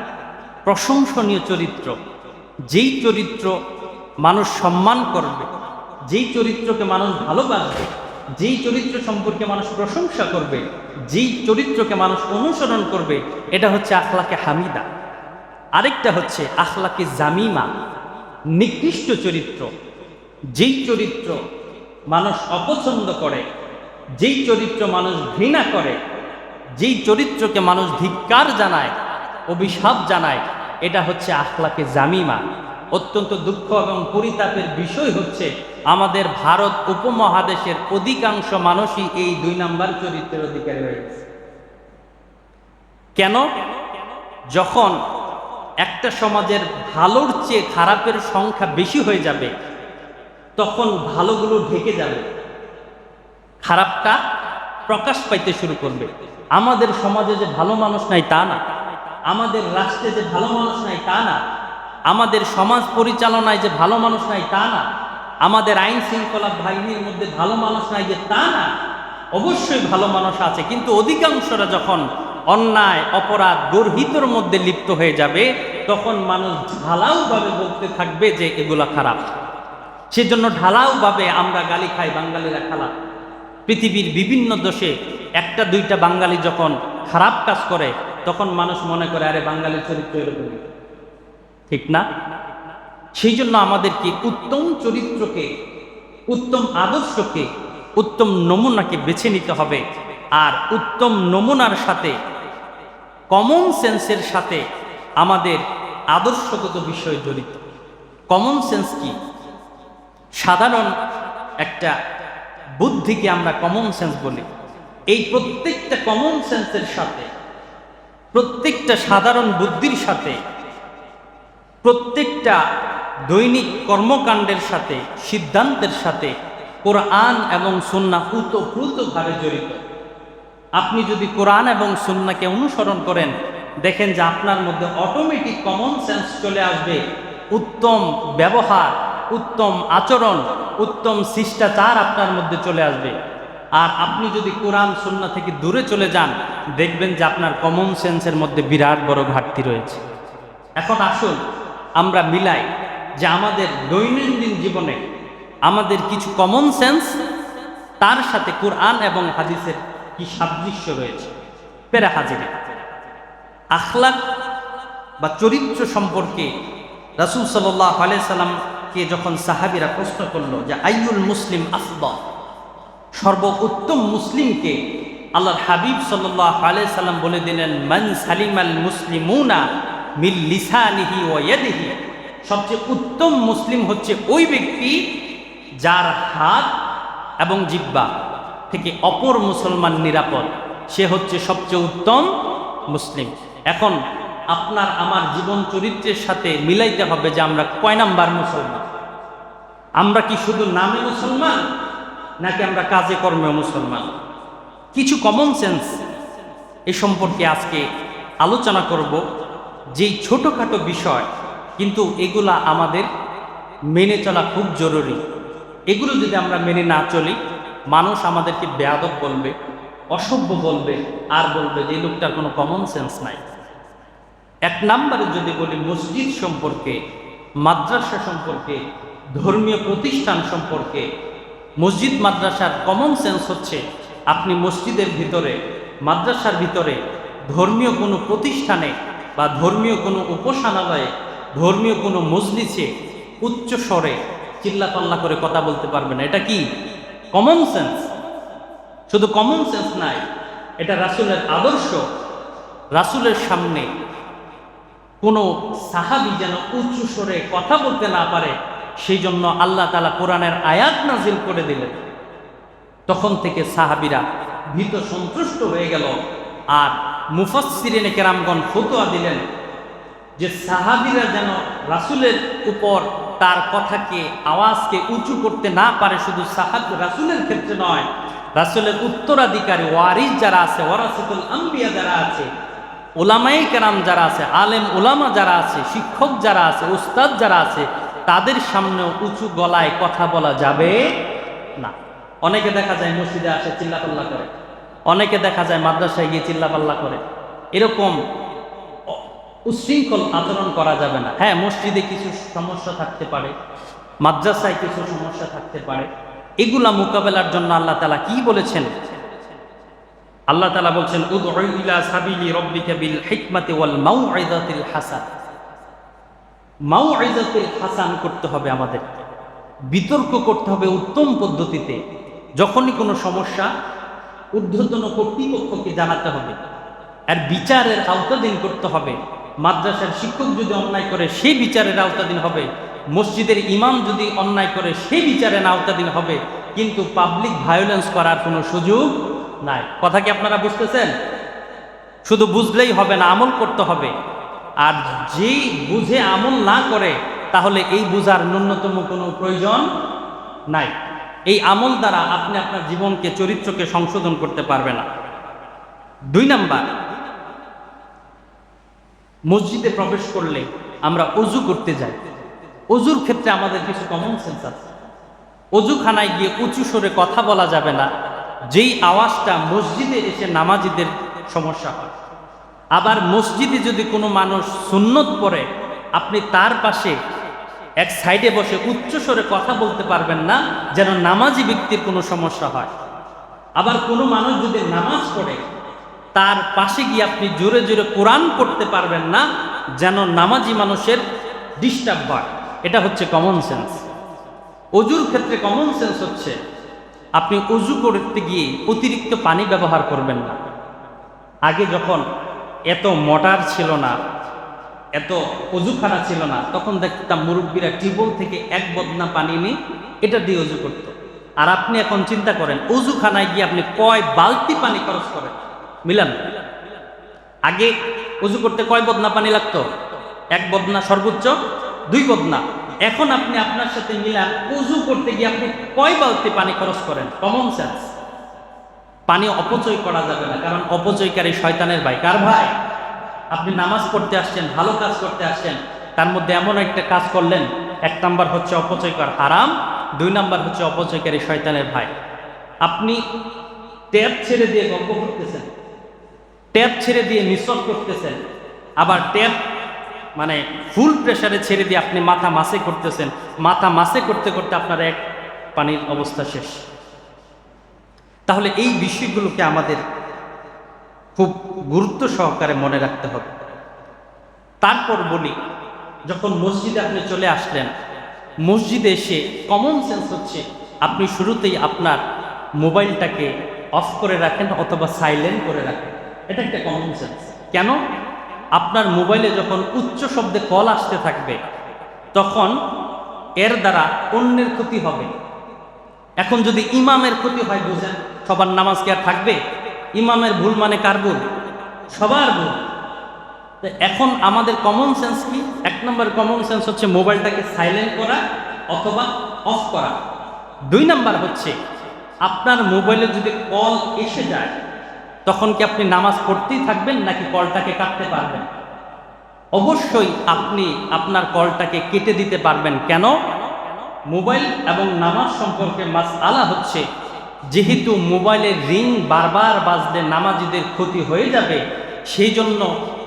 প্রশংসনীয় চরিত্র, যেই চরিত্র মানুষ সম্মান করবে, যেই চরিত্রকে মানুষ ভালোবাসবে, যেই চরিত্র সম্পর্কে মানুষ প্রশংসা করবে, যেই চরিত্রকে মানুষ অনুসরণ করবে, এটা হচ্ছে আখলাকে হামিদা। আরেকটা হচ্ছে আখলাকে জামিমা, নিকৃষ্ট চরিত্র, যেই চরিত্র মানুষ অপছন্দ করে, যেই চরিত্র মানুষ ঘৃণা করে, যেই চরিত্রকে মানুষ ধিক্কার জানায়, অভিশাপ জানায়, এটা হচ্ছে আখলাকে জামিমা। অত্যন্ত দুঃখ এবং পরিতাপের বিষয় হচ্ছে আমাদের ভারত উপমহাদেশের অধিকাংশ মানুষই এই 2 নাম্বার চরিত্রের অধিকারী হয়ে গেছে। কেন? যখন একটা সমাজের ভালোর চেয়ে খারাপের সংখ্যা বেশি হয়ে যাবে, তখন ভালোগুলো ঢেকে যাবে, খারাপটা প্রকাশ পাইতে শুরু করবে। আমাদের সমাজে যে ভালো মানুষ নাই তা না, আমাদের রাষ্ট্রে যে ভালো মানুষ নাই তা না, আমাদের সমাজ পরিচালনায় যে ভালো মানুষ নাই তা না, আমাদের আইন শৃঙ্খলা বাহিনীর মধ্যে ভালো মানুষ নাই যে তা না। অবশ্যই ভালো মানুষ আছে, কিন্তু অধিকাংশরা যখন অন্যায় অপরাধ গর্হিতর মধ্যে লিপ্ত হয়ে যাবে, তখন মানুষ ঢালাওভাবে বলতে থাকবে যে এগুলা খারাপ। সেজন্য ঢালাওভাবে আমরা গালি খাই, বাঙালিরা খারাপ। পৃথিবীর বিভিন্ন দেশে একটা দুইটা বাঙালি যখন খারাপ কাজ করে, তখন মানুষ মনে করে আরে বাঙালির চরিত্র এরকমই, ঠিক না? সেই জন্য আমাদেরকে উত্তম চরিত্রকে, উত্তম আদর্শকে, উত্তম নমুনাকে বেছে নিতে হবে। আর উত্তম নমুনার সাথে, কমন সেন্সের সাথে আমাদের আদর্শগত বিষয় জড়িত। কমন সেন্স কি? সাধারণ একটা বুদ্ধিকে আমরা কমন সেন্স বলি। এই প্রত্যেকটা কমন সেন্সের সাথে, প্রত্যেকটা সাধারণ বুদ্ধির সাথে, প্রত্যেকটা দৈনিক কর্মকাণ্ডের সাথে, সিদ্ধান্তের সাথে কোরআন এবং সুন্নাহ ওতপ্রোতভাবে জড়িত। আপনি যদি কোরআন এবং সুন্নাহকে অনুসরণ করেন, দেখেন যে আপনার মধ্যে অটোমেটিক কমন সেন্স চলে আসবে। উত্তম ব্যবহার, উত্তম আচরণ, উত্তম শিষ্টাচার আপনার মধ্যে চলে আসবে। আর আপনি যদি কোরআন সুন্নাহ থেকে দূরে চলে যান, দেখবেন যে আপনার কমন সেন্সের মধ্যে বিরাট বড় ঘাটতি রয়েছে। এখন আসুন আমরা মিলাই যে আমাদের দৈনন্দিন জীবনে আমাদের কিছু কমন সেন্স, তার সাথে কোরআন এবং হাদিসের কি সাদৃশ্য রয়েছে। পেরা হাজিরে আখলাক বা চরিত্র সম্পর্কে রাসূল সাল্লাল্লাহু আলাইহি সাল্লামকে যখন সাহাবীরা প্রশ্ন করলো যে আইয়ুল মুসলিম আফদল, সর্বোত্তম মুসলিমকে, আল্লাহর হাবিব সাল্লাল্লাহু আলাইহি সাল্লাম বলে দিলেন মান সালিমাল মুসলিমুনা মিন লিসানিহি ওয়া ইয়াদিহি। সবচেয়ে উত্তম মুসলিম হচ্ছে ওই ব্যক্তি যার হাত এবং জিহ্বা থেকে অপর মুসলমান নিরাপদ, সে হচ্ছে সবচেয়ে উত্তম মুসলিম। এখন আপনার আমার জীবন চরিত্রের সাথে মিলাইতে হবে যে আমরা কয় নাম্বার মুসলমান। আমরা কি শুধু নামে মুসলমান, নাকি আমরা কাজে কর্মে মুসলমান? কিছু কমন সেন্স এ সম্পর্কে আজকে আলোচনা করব, যেই ছোটোখাটো বিষয়, কিন্তু এগুলা আমাদের মেনে চলা খুব জরুরি। এগুলো যদি আমরা মেনে না চলি, মানুষ আমাদেরকে বেয়াদব বলবে, অসভ্য বলবে, আর বলবে যে লোকটার কোনো কমন সেন্স নাই। এক নম্বরে যদি বলি মসজিদ সম্পর্কে, মাদ্রাসা সম্পর্কে, ধর্মীয় প্রতিষ্ঠান সম্পর্কে, মসজিদ মাদ্রাসার কমন সেন্স হচ্ছে আপনি মসজিদের ভিতরে, মাদ্রাসার ভিতরে, ধর্মীয় কোনো প্রতিষ্ঠানে বা ধর্মীয় কোনো উপাসনালয়ে, ধর্মীয় কোনো মজলিসে উচ্চ স্বরে চিল্লাপাল্লা করে কথা বলতে পারবেন। এটা কি কমন সেন্স? শুধু কমন সেন্স নাই, এটা রাসূলের আদর্শ। রাসূলের সামনে কোনো সাহাবী যেন উচ্চ স্বরে কথা বলতে না পারে, সেই জন্য আল্লাহ তাআলা কোরআনের আয়াত নাজিল করে দিলেন। তখন থেকে সাহাবীরা ভীত সন্ত্রস্ত হয়ে গেল। আর মুফাসসিরিনে কেরামগণ ফতোয়া দিলেন যে সাহাবীরা যেন রাসূলের উপর তার কথাকে, আওয়াজকে উঁচু করতে না পারে। শুধু রাসূলের ক্ষেত্রে নয়, রাসূলের উত্তরাধিকারী ওয়ারিস যারা আছে, ওয়ারাসাতুল আম্বিয়া যারা আছে, উলামায়ে কেরাম যারা আছে, আলেম উলামা যারা আছে, শিক্ষক যারা আছে, উস্তাদ যারা আছে, তাদের সামনেও উঁচু গলায় কথা বলা যাবে না। অনেকে দেখা যায় মসজিদে আসে চিল্লাপাল্লা করে, অনেকে দেখা যায় মাদ্রাসায় গিয়ে চিল্লাপাল্লা করে। এরকম উশৃঙ্খল আচরণ করা যাবে না। হ্যাঁ, মসজিদে কিছু সমস্যা থাকতে পারে, মাদ্রাসায় কিছু সমস্যা থাকতে পারে, এগুলা মোকাবেলার জন্য আল্লাহ তাআলা কি বলেছেন? আল্লাহ তাআলা বলছেন উদউ ইলা সাবিলি রাব্বিকা বিল হিকমাতি ওয়াল মাউইযাতিল হাসান। মাউইযাতুল হাসান করতে হবে আমাদেরকে, বিতর্ক করতে হবে উত্তম পদ্ধতিতে। যখনই কোনো সমস্যা, ঊর্ধ্বতন কর্তৃপক্ষকে জানাতে হবে, আর বিচারের আওতাধীন করতে হবে। মাদ্রাসার শিক্ষক যদি অন্যায় করে, সেই বিচারের আওতাধীন হবে। মসজিদের ইমাম যদি অন্যায় করে, সেই বিচারের আওতাধীন হবে। কিন্তু পাবলিক ভায়োলেন্স করার কোনো সুযোগ নাই। কথা কি আপনারা বুঝতেছেন? শুধু বুঝলেই হবে না, আমল করতে হবে। আর যেই বুঝে আমল না করে, তাহলে এই বুঝার ন্যূনতম কোনো প্রয়োজন নাই। এই আমল দ্বারা আপনি আপনার জীবনকে, চরিত্রকে সংশোধন করতে পারবে না। 2 নাম্বার, মসজিদে প্রবেশ করলে আমরা অজু করতে যাই। অজুর ক্ষেত্রে আমাদের কিছু কমন সেন্স আছে। অজুখানায় গিয়ে উঁচু স্বরে কথা বলা যাবে না, যেই আওয়াজটা মসজিদে এসে নামাজিদের সমস্যা হয়। আবার মসজিদে যদি কোনো মানুষ সুন্নত পড়ে, আপনি তার পাশে এক সাইডে বসে উচ্চস্বরে কথা বলতে পারবেন না, যেন নামাজি ব্যক্তির কোনো সমস্যা হয়। আবার কোনো মানুষ যদি নামাজ পড়ে, তার পাশে গিয়ে আপনি জোরে জোরে কোরআন পড়তে পারবেন না, যেন নামাজি মানুষের ডিস্টার্ব হয়। এটা হচ্ছে কমন সেন্স। অজুর ক্ষেত্রে কমন সেন্স হচ্ছে, আপনি অজু করতে গিয়ে অতিরিক্ত পানি ব্যবহার করবেন না। আগে যখন এত মোটর ছিল না, এত অজুখানা ছিল না, তখন দেখতাম মুরব্বীরা টিউবওয়েল থেকে এক বদনা পানি নিয়ে এটা দিয়ে অজু করত। আর আপনি এখন চিন্তা করেন, অজুখানায় গিয়ে আপনি কয় বালতি পানি খরচ করেন, মিলান। আগে অজু করতে কয় বদনা পানি লাগতো? এক বদনা, সর্বোচ্চ 2 বদনা। এখন আপনি আপনার সাথে মিলান, অজু করতে গিয়ে আপনি কয় বালতি পানি খরচ করেন। Common sense. পানি অপচয় করা যাবে না, কারণ অপচয়কারী শয়তানের ভাই। কার ভাই? আপনি নামাজ পড়তে আসছেন, ভালো কাজ করতে আসছেন, তার মধ্যে এমন একটা কাজ করলেন, 1 নাম্বার হচ্ছে অপচয়কর হারাম, 2 নাম্বার হচ্ছে অপচয়কারী শয়তানের ভাই। আপনি ট্যাপ ছেড়ে দিয়ে গল্প করতেছেন, ট্যাপ ছেড়ে দিয়ে মিসওয়াক করতেছেন, আবার ট্যাপ মানে ফুল প্রেসারে ছেড়ে দিয়ে আপনি মাথা মাসে করতেছেন। মাথা মাসে করতে করতে আপনার এক পানির অবস্থা শেষ। তাহলে এই বিষয়গুলোকে আমাদের খুব গুরুত্ব সহকারে মনে রাখতে হবে। তারপর বলি, যখন মসজিদে আপনি চলে আসলেন, মসজিদে এসে কমন সেন্স হচ্ছে আপনি শুরুতেই আপনার মোবাইলটাকে অফ করে রাখেন অথবা সাইলেন্ট করে রাখেন। এটা একটা কমন সেন্স। কেন? আপনার মোবাইলে যখন উচ্চ শব্দে কল আসতে থাকবে, তখন এর দ্বারা অন্যের ক্ষতি হবে। এখন যদি ইমামের ক্ষতি হয়, বুঝেন, সবার নামাজ কি আর থাকবে? ইমামের ভুল মানে কার ভুল? সবার ভুল। এখন আমাদের কমন সেন্স কি? 1 নম্বর কমন সেন্স হচ্ছে মোবাইলটাকে সাইলেন্ট করা অথবা অফ করা। 2 নাম্বার হচ্ছে, আপনার মোবাইলে যদি কল এসে যায়, তখন কি আপনি নামাজ পড়তেই থাকবেন নাকি কলটাকে কাটতে পারবেন? অবশ্যই আপনি আপনার কলটাকে কেটে দিতে পারবেন। কেন? মোবাইল এবং নামাজ সম্পর্কে মাসআলা হচ্ছে, যেহেতু মোবাইলের রিং বারবার বাজলে নামাজিদের ক্ষতি হয়ে যাবে, সেই জন্য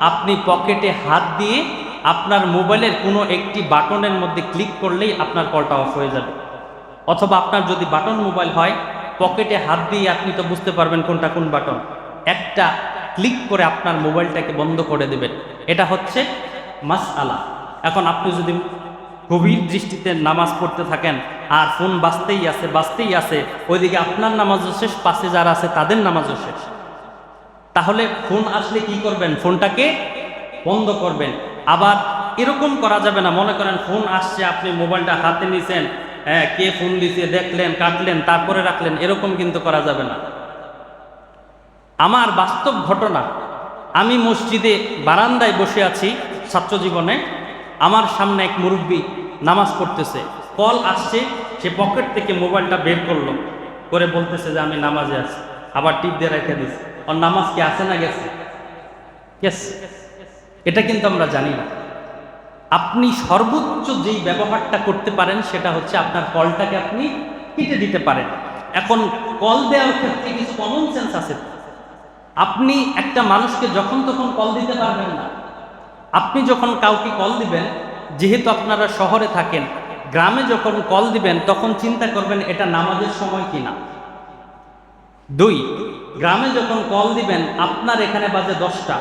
আপনি পকেটে হাত দিয়ে আপনার মোবাইলের কোনো একটি বাটনের মধ্যে ক্লিক করলেই আপনার কলটা অফ হয়ে যাবে। অথবা আপনার যদি বাটন মোবাইল হয়, পকেটে হাত দিয়ে আপনি তো বুঝতে পারবেন কোনটা কোন বাটন, একটা ক্লিক করে আপনার মোবাইলটাকে বন্ধ করে দেবেন। এটা হচ্ছে মাসআলা। এখন আপনি যদি গভীর দৃষ্টিতে নামাজ পড়তে থাকেন আর ফোন বাজতেই আছে, ওইদিকে আপনার নামাজও শেষ, পাশে যারা আছে তাদের নামাজও শেষ, তাহলে ফোন আসলে কি করবেন? ফোনটাকে বন্ধ করবেন। আবার এরকম করা যাবে না, মনে করেন ফোন আসছে, আপনি মোবাইলটা হাতে নিছেন, হ্যাঁ, কে ফোন দিছে দেখলেন, কাটলেন, তারপরে রাখলেন, এরকম কিন্তু করা যাবে না। আমার বাস্তব ঘটনা, আমি মসজিদে বারান্দায় বসে আছি ছাত্র জীবনে, আমার সামনে এক মুরব্বী নামাজ পড়তেছে, কল আসছে, সে পকেট থেকে মোবাইলটা বের করলো, করে বলতেছে যে আমি নামাজে আছি, আবার টিপ দিয়ে রেখে দিচ্ছে। ওর নামাজ কি আছে না গেছে? এটা কিন্তু আমরা জানি না। আপনি সর্বোচ্চ যেই ব্যবহারটা করতে পারেন সেটা হচ্ছে আপনার কলটাকে আপনি কেটে দিতে পারেন। এখন কল দেওয়ার ক্ষেত্রে কিছু কমন সেন্স আছে। আপনি একটা মানুষকে যখন তখন কল দিতে পারবেন না। আপনি যখন কাউকে কল দিবেন, যেহেতু আপনারা শহরে থাকেন, গ্রামে যখন কল দিবেন তখন চিন্তা করবেন এটা নামাজের সময় কিনা। 2, গ্রামে যখন কল দিবেন আপনার এখানে বাজে 10টা,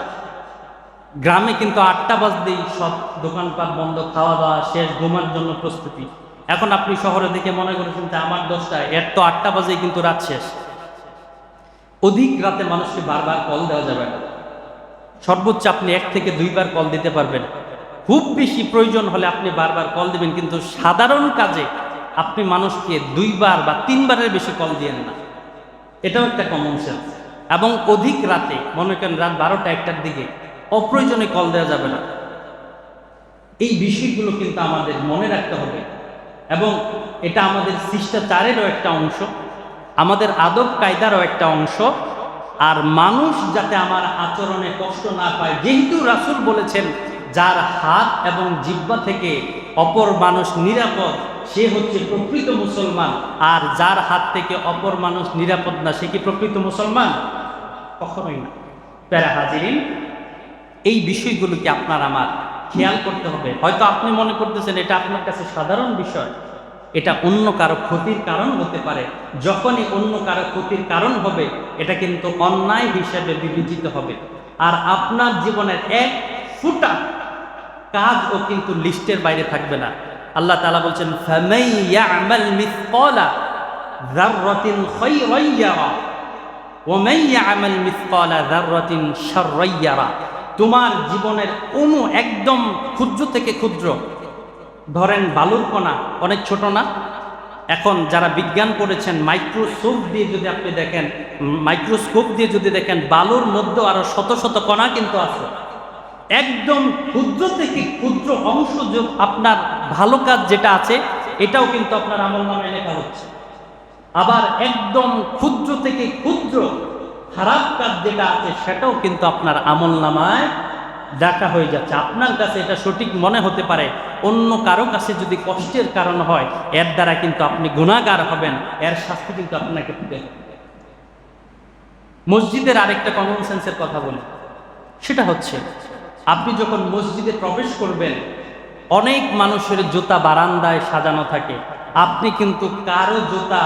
গ্রামে কিন্তু 8টা বাজতেই সব দোকানপাট বন্ধ, খাওয়া দাওয়া শেষ, ঘুমার জন্য প্রস্তুতি। এখন আপনি শহরে দেখে মনে করেছেন যে আমার 10টা, এর তো 8টা বাজেই কিন্তু রাত শেষ। অধিক রাতে মানুষকে বারবার কল দেওয়া যাবে না। সর্বোচ্চ আপনি 1 থেকে 2 বার কল দিতে পারবেন। খুব বেশি প্রয়োজন হলে আপনি বারবার কল দিবেন, কিন্তু সাধারণ কাজে আপনি মানুষকে 2 বার বা 3 বারের বেশি কল দিয়েন না। এটাও একটা কমন সেন্স। এবং অধিক রাতে, মনে করেন রাত 12টা 1টার দিকে অপ্রয়োজনে কল দেওয়া যাবে না। এই বিষয়গুলো কিন্তু আমাদের মনে রাখতে হবে, এবং এটা আমাদের শিষ্টাচারেরও একটা অংশ, আমাদের আদব কায়দারও একটা অংশ। আর মানুষ যাতে আমার আচরণে কষ্ট না পায়, যেহেতু রাসূল বলেছেন যার হাত এবং জিহ্বা থেকে অপর মানুষ নিরাপদ সে হচ্ছে প্রকৃত মুসলমান, আর যার হাত থেকে অপর মানুষ নিরাপদ না সে কি প্রকৃত মুসলমান? কখনোই না। প্যারা হাজিরিন, এই বিষয়গুলোকে আপনার আমার খেয়াল করতে হবে। হয়তো আপনি মনে করতেছেন এটা আপনার কাছে সাধারণ বিষয়, এটা অন্য কারো ক্ষতির কারণ হতে পারে। যখনই অন্য কারো ক্ষতির কারণ হবে, এটা কিন্তু অন্যায় হিসেবে বিবেচিত হবে। আর আপনার জীবনের এক ফুটা কাজও কিন্তু লিস্টের বাইরে থাকবে না। আল্লাহ তাআলা বলছেন, ফামাই ইয়ামাল মিসকালা যাররাতিন খায়রান ইয়ারা ওয়া মান ইয়ামাল মিসকালা যাররাতিন শাররান ইয়ারা। তোমার জীবনের অণু, একদম ক্ষুদ্র থেকে ক্ষুদ্র, ধরেন বালুর কণা, অনেক ছোট না? এখন যারা বিজ্ঞান পড়েছেন, মাইক্রোস্কোপ দিয়ে যদি আপনি দেখেন, মাইক্রোস্কোপ দিয়ে যদি দেখেন, বালুর মধ্যে আরো শত শত কণা কিন্তু আছে। একদম ক্ষুদ্র থেকে ক্ষুদ্র অংশ আপনার ভালো কাজ যেটা আছে, এটাও কিন্তু আপনার আমলনামায় লেখা হচ্ছে। আবার একদম ক্ষুদ্র থেকে ক্ষুদ্র খারাপ কাজ যেটা আছে, সেটাও কিন্তু আপনার আমলনামায় দেখা হয়ে যাচ্ছে। আপনার কাছে এটা সঠিক মনে হতে পারে, অন্য কারো কাছে যদি কষ্টের কারণ হয়, এর দ্বারা কিন্তু আপনি গুনাহগার হবেন, এর শাস্তি কিন্তু আপনাকে পেতে হবে। মসজিদের আরেকটা কমন সেন্সের কথা বলি, সেটা হচ্ছে আপনি যখন মসজিদে প্রবেশ করবেন, অনেক মানুষের জুতা বারান্দায় সাজানো থাকে। আপনি কিন্তু কারো জুতা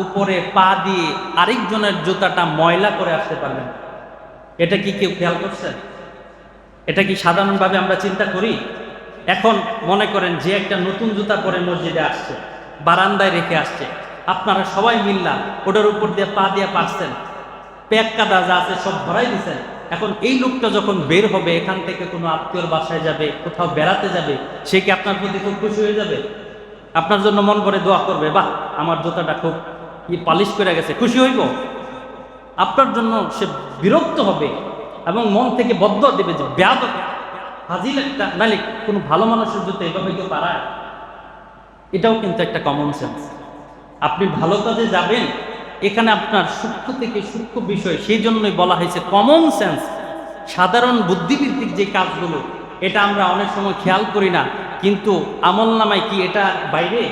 উপরে পা দিয়ে আরেকজনের জুতাটা ময়লা করে আসতে পারবেন। এটা কি কেউ খেয়াল করছেন? এটা কি সাধারণভাবে আমরা চিন্তা করি? এখন মনে করেন যে একটা নতুন জুতা পরে মসজিদে আসছে, বারান্দায় রেখে আসছে, আপনারা সবাই মিল্লা ওটার উপর দিয়ে পা দিয়ে পারছেন, প্যাক কাদা যা আছে সব ভরাই দিচ্ছেন। এখন এই লোকটা যখন বের হবে, এখান থেকে কোনো আত্মীয়র বাসায় যাবে, কোথাও বেড়াতে যাবে, সে কি আপনার প্রতি খুব খুশি হয়ে যাবে? আপনার জন্য মন করে দোয়া করবে, বাহ আমার জুতাটা খুব পালিশ করে গেছে, খুশি হইব? আপনার জন্য সে বিরক্ত হবে এবং মন থেকে বদদোয়া দেবে যে বেয়াদব, ফাজিল একটা, নালে কোনো ভালো মানুষের জুতো এভাবে কেউ পারায়? এটাও কিন্তু একটা কমন সেন্স। আপনি ভালো কাজে যাবেন, এখানে আপনার সূক্ষ্ম থেকে সূক্ষ্ম বিষয়, সেই জন্যই বলা হয়েছে কমন সেন্স, সাধারণ বুদ্ধিভিত্তিক যে কাজগুলো, এটা আমরা অনেক সময় খেয়াল করি না, কিন্তু আমলনামায় কি এটা বাইরে?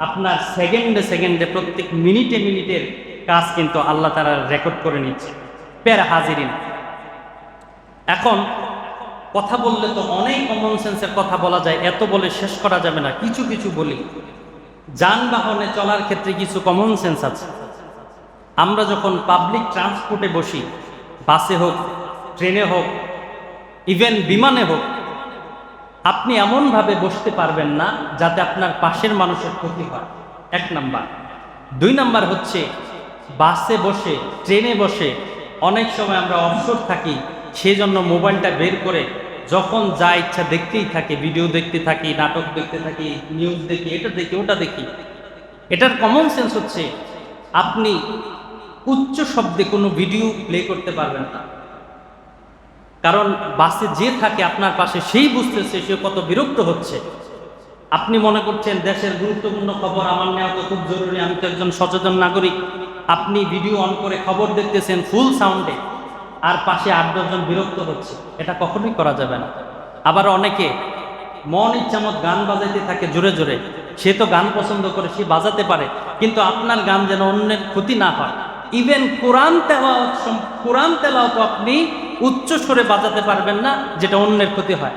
আপনার সেকেন্ডে সেকেন্ডে, প্রত্যেক মিনিটে মিনিটের কাজ কিন্তু আল্লাহ তাআলা রেকর্ড করে নিচ্ছে। প্যারা হাজিরিন, এখন কথা বললে তো অনেক কমন সেন্সের কথা বলা যায়, এত বলে শেষ করা যাবে না। কিছু কিছু বলি। যানবাহনে চলার ক্ষেত্রে কিছু কমন সেন্স আছে। আমরা যখন পাবলিক ট্রান্সপোর্টে বসি, বাসে হোক, ট্রেনে হোক, ইভেন বিমানে হোক, আপনি এমনভাবে বসতে পারবেন না যাতে আপনার পাশের মানুষের ক্ষতি হয়, 1 নাম্বার। 2 নাম্বার হচ্ছে, বাসে বসে, ট্রেনে বসে অনেক সময় আমরা অবসর থাকি, সেই জন্য মোবাইলটা বের করে যখন যা ইচ্ছা দেখতেই থাকি, ভিডিও দেখতে থাকি, নাটক দেখতে থাকি, নিউজ দেখি, এটা দেখি, ওটা দেখি। এটার কমন সেন্স হচ্ছে, আপনি উচ্চ শব্দে কোনো ভিডিও প্লে করতে পারবেন না, কারণ বাসে যে থাকে আপনার পাশে, সেই বুঝতেছে সে কত বিরক্ত হচ্ছে। আপনি মনে করছেন দেশের গুরুত্বপূর্ণ খবর আমার নেওয়া তো খুব জরুরি, আমি তো একজন সচেতন নাগরিক। আপনি ভিডিও অন করে খবর দেখতেছেন ফুল সাউন্ডে, আর পাশে 8-10 জন বিরক্ত হচ্ছে। এটা কখনোই করা যাবে না। আবার অনেকে মন ইচ্ছামত গান বাজাইতে থাকে জোরে জোরে, সে তো গান পছন্দ করে, সে বাজাতে পারে, কিন্তু আপনার গান যেন অন্যের ক্ষতি না হয়। ইভেন কোরআন তেলাওয়াত আপনি উচ্চ স্বরে বাজাতে পারবেন না, যেটা অন্যের ক্ষতি হয়।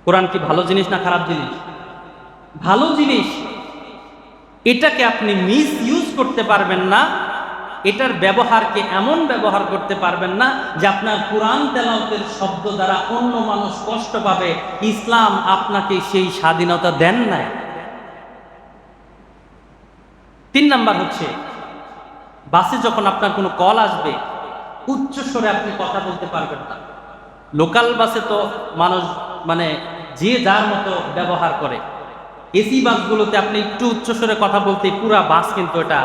কোরআন কি ভালো জিনিস না খারাপ জিনিস? ভালো জিনিস। এটাকে আপনি মিস ইউজ করতে পারবেন না, এটার ব্যবহারকে এমন ব্যবহার করতে পারবেন না যে আপনার কোরআন তেলাওয়াতের শব্দ দ্বারা অন্য মানুষ কষ্ট পাবে। ইসলাম আপনাকে সেই স্বাধীনতা দেন নাই। 3 নাম্বার হচ্ছে, বাসে যখন আপনার কোনো কল আসবে, উচ্চ স্বরে আপনি কথা বলতে পারবেন না। লোকাল বাসে তো মানুষ মানে যে যার মতো ব্যবহার করে। এসি বাসগুলোতে আপনি একটু উচ্চ স্বরে কথা বলতে পুরা বাস কিন্তু এটা